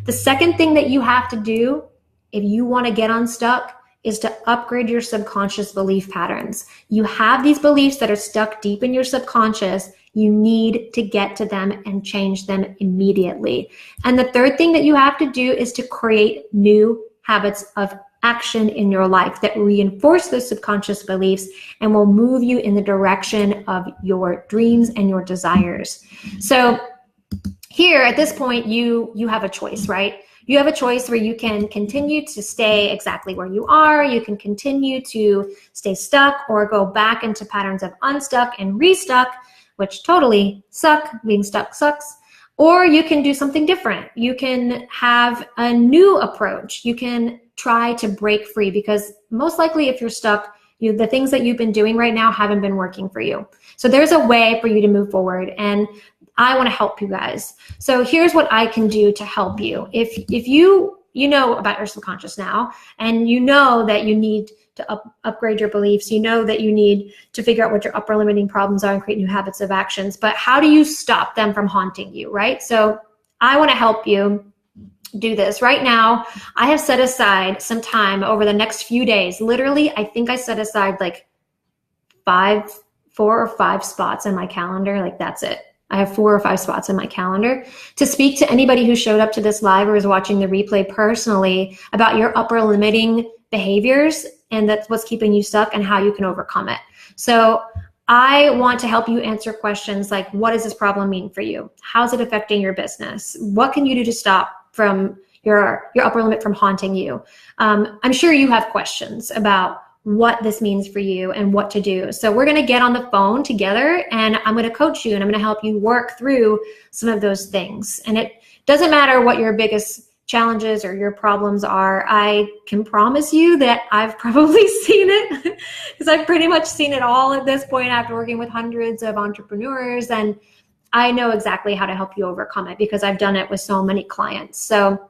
The second thing that you have to do if you want to get unstuck is to upgrade your subconscious belief patterns. You have these beliefs that are stuck deep in your subconscious. You need to get to them and change them immediately. And the third thing that you have to do is to create new habits of action in your life that reinforce those subconscious beliefs and will move you in the direction of your dreams and your desires. So here at this point, you have a choice, right? You have a choice where you can continue to stay exactly where you are. You can continue to stay stuck or go back into patterns of unstuck and restuck, which totally suck. Being stuck sucks. Or you can do something different. You can have a new approach. You can try to break free, because most likely if you're stuck, the things that you've been doing right now haven't been working for you. So there's a way for you to move forward, and I want to help you guys. So here's what I can do to help you. If you know about your subconscious now, and you know that you need to upgrade your beliefs. You know that you need to figure out what your upper limiting problems are and create new habits of actions. But how do you stop them from haunting you, right? So I want to help you do this. Right now, I have set aside some time over the next few days. Literally, I think I set aside like 4 or 5 spots in my calendar. Like that's it. I have 4 or 5 spots in my calendar to speak to anybody who showed up to this live or is watching the replay personally about your upper limiting behaviors, and that's what's keeping you stuck and how you can overcome it. So I want to help you answer questions like, what does this problem mean for you? How's it affecting your business? What can you do to stop from your upper limit from haunting you? I'm sure you have questions about what this means for you and what to do. So we're going to get on the phone together, and I'm going to coach you, and I'm going to help you work through some of those things. And it doesn't matter what your biggest challenges or your problems are. I can promise you that I've probably seen it because I've pretty much seen it all at this point after working with hundreds of entrepreneurs, and I know exactly how to help you overcome it because I've done it with so many clients. So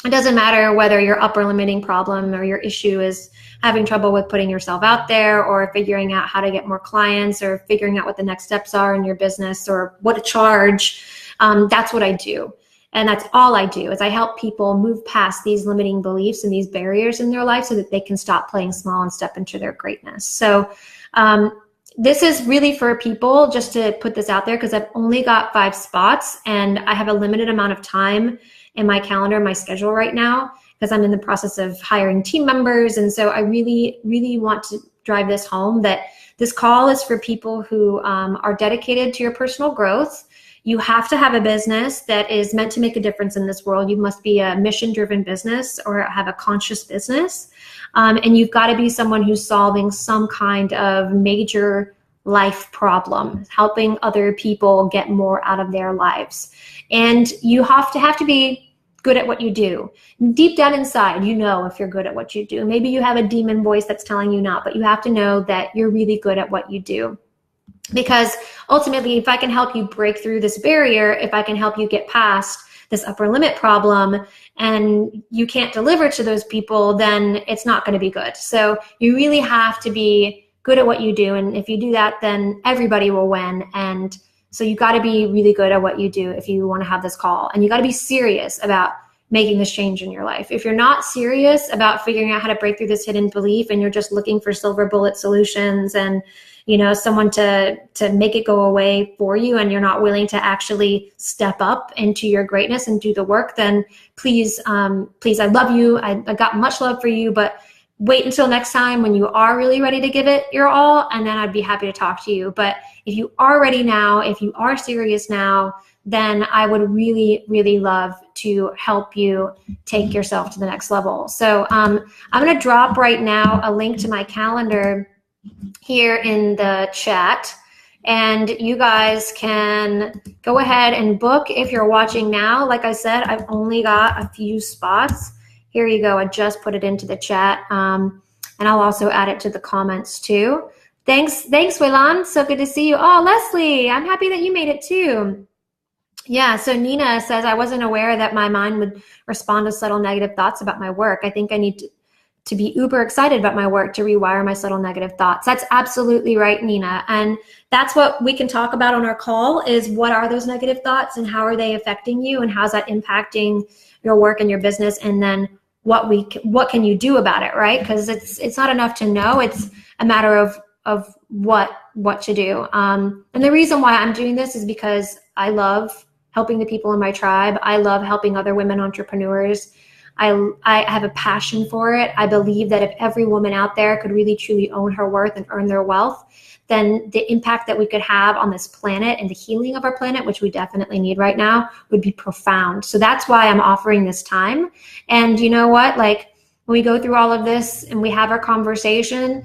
it doesn't matter whether your upper limiting problem or your issue is having trouble with putting yourself out there, or figuring out how to get more clients, or figuring out what the next steps are in your business, or what to charge. That's what I do. And that's all I do, is I help people move past these limiting beliefs and these barriers in their life so that they can stop playing small and step into their greatness. So this is really for people, just to put this out there, because I've only got 5 spots and I have a limited amount of time in my calendar, my schedule right now, because I'm in the process of hiring team members. And so I really, really want to drive this home, that this call is for people who are dedicated to your personal growth. You have to have a business that is meant to make a difference in this world. You must be a mission-driven business or have a conscious business. And you've got to be someone who's solving some kind of major life problem, helping other people get more out of their lives. And you have to be good at what you do. Deep down inside, you know if you're good at what you do. Maybe you have a demon voice that's telling you not, but you have to know that you're really good at what you do. Because ultimately, if I can help you break through this barrier, if I can help you get past this upper limit problem, and you can't deliver to those people, then it's not going to be good. So you really have to be good at what you do. And if you do that, then everybody will win. And so you got to be really good at what you do if you want to have this call. And you got to be serious about making this change in your life. If you're not serious about figuring out how to break through this hidden belief, and you're just looking for silver bullet solutions and someone to make it go away for you, and you're not willing to actually step up into your greatness and do the work, then please, I love you. I got much love for you, but wait until next time when you are really ready to give it your all, and then I'd be happy to talk to you. But if you are ready now, if you are serious now, then I would really, really love to help you take yourself to the next level. So I'm going to drop right now a link to my calendar here in the chat, and you guys can go ahead and book if you're watching now. Like I said, I've only got a few spots. Here you go. I just put it into the chat, and I'll also add it to the comments too. Thanks, Waylan. So good to see you. Oh, Leslie, I'm happy that you made it too. Yeah, so Nina says, I wasn't aware that my mind would respond to subtle negative thoughts about my work. I think I need to be uber excited about my work to rewire my subtle negative thoughts. That's absolutely right, Nina. And that's what we can talk about on our call, is what are those negative thoughts and how are they affecting you, and how's that impacting your work and your business, and then what can you do about it, right? Because it's not enough to know, it's a matter of what to do. And the reason why I'm doing this is because I love helping the people in my tribe. I love helping other women entrepreneurs. I have a passion for it. I believe that if every woman out there could really truly own her worth and earn their wealth, then the impact that we could have on this planet and the healing of our planet, which we definitely need right now, would be profound. So that's why I'm offering this time. And you know what? Like, when we go through all of this and we have our conversation,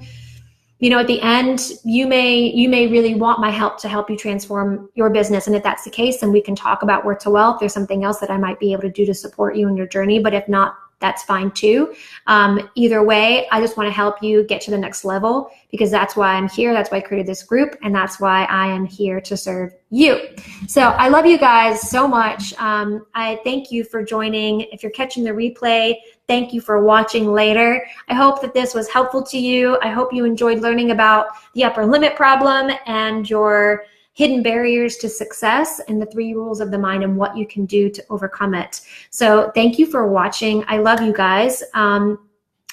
at the end, you may really want my help to help you transform your business. And if that's the case, then we can talk about Worth to Wealth. There's something else that I might be able to do to support you in your journey. But if not, that's fine too. Either way, I just want to help you get to the next level because that's why I'm here. That's why I created this group, and that's why I am here to serve you. So I love you guys so much. I thank you for joining. If you're catching the replay, thank you for watching later. I hope that this was helpful to you. I hope you enjoyed learning about the upper limit problem and your hidden barriers to success and the 3 rules of the mind and what you can do to overcome it. So thank you for watching. I love you guys.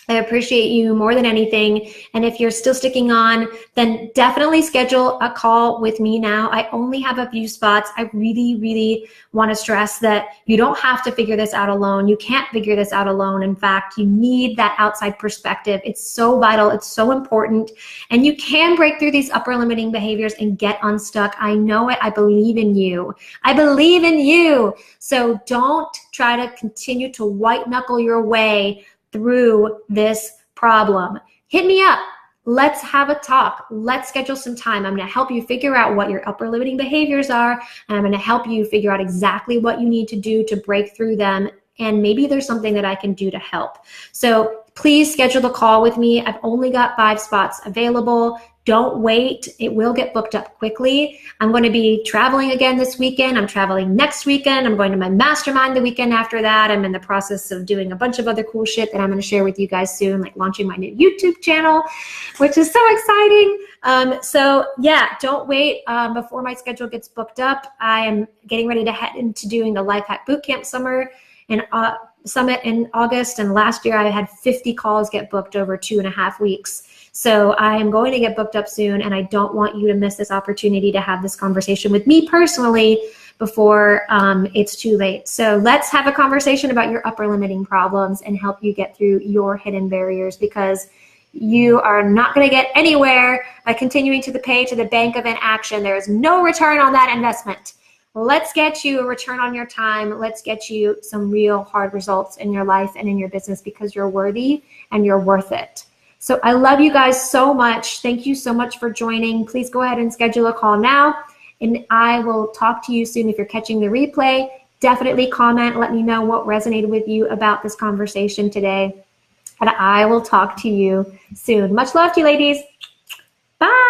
I appreciate you more than anything. And if you're still sticking on, then definitely schedule a call with me now. I only have a few spots. I really, really want to stress that you don't have to figure this out alone. You can't figure this out alone. In fact, you need that outside perspective. It's so vital. It's so important. And you can break through these upper limiting behaviors and get unstuck. I know it. I believe in you. I believe in you. So don't try to continue to white knuckle your way through this problem. Hit me up. Let's have a talk. Let's schedule some time. I'm going to help you figure out what your upper limiting behaviors are, and I'm going to help you figure out exactly what you need to do to break through them. And maybe there's something that I can do to help. So please schedule the call with me. I've only got 5 spots available. Don't wait. It will get booked up quickly. I'm going to be traveling again this weekend. I'm traveling next weekend. I'm going to my mastermind the weekend after that. I'm in the process of doing a bunch of other cool shit that I'm going to share with you guys soon, like launching my new YouTube channel, which is so exciting. So yeah, don't wait before my schedule gets booked up. I am getting ready to head into doing the Life Hack Bootcamp Summit in August. And last year I had 50 calls get booked over 2.5 weeks. So I am going to get booked up soon, and I don't want you to miss this opportunity to have this conversation with me personally before it's too late. So let's have a conversation about your upper limiting problems and help you get through your hidden barriers, because you are not going to get anywhere by continuing to pay to the bank of inaction. There is no return on that investment. Let's get you a return on your time. Let's get you some real hard results in your life and in your business, because you're worthy and you're worth it. So I love you guys so much. Thank you so much for joining. Please go ahead and schedule a call now, and I will talk to you soon. If you're catching the replay, definitely comment. Let me know what resonated with you about this conversation today, and I will talk to you soon. Much love to you, ladies. Bye.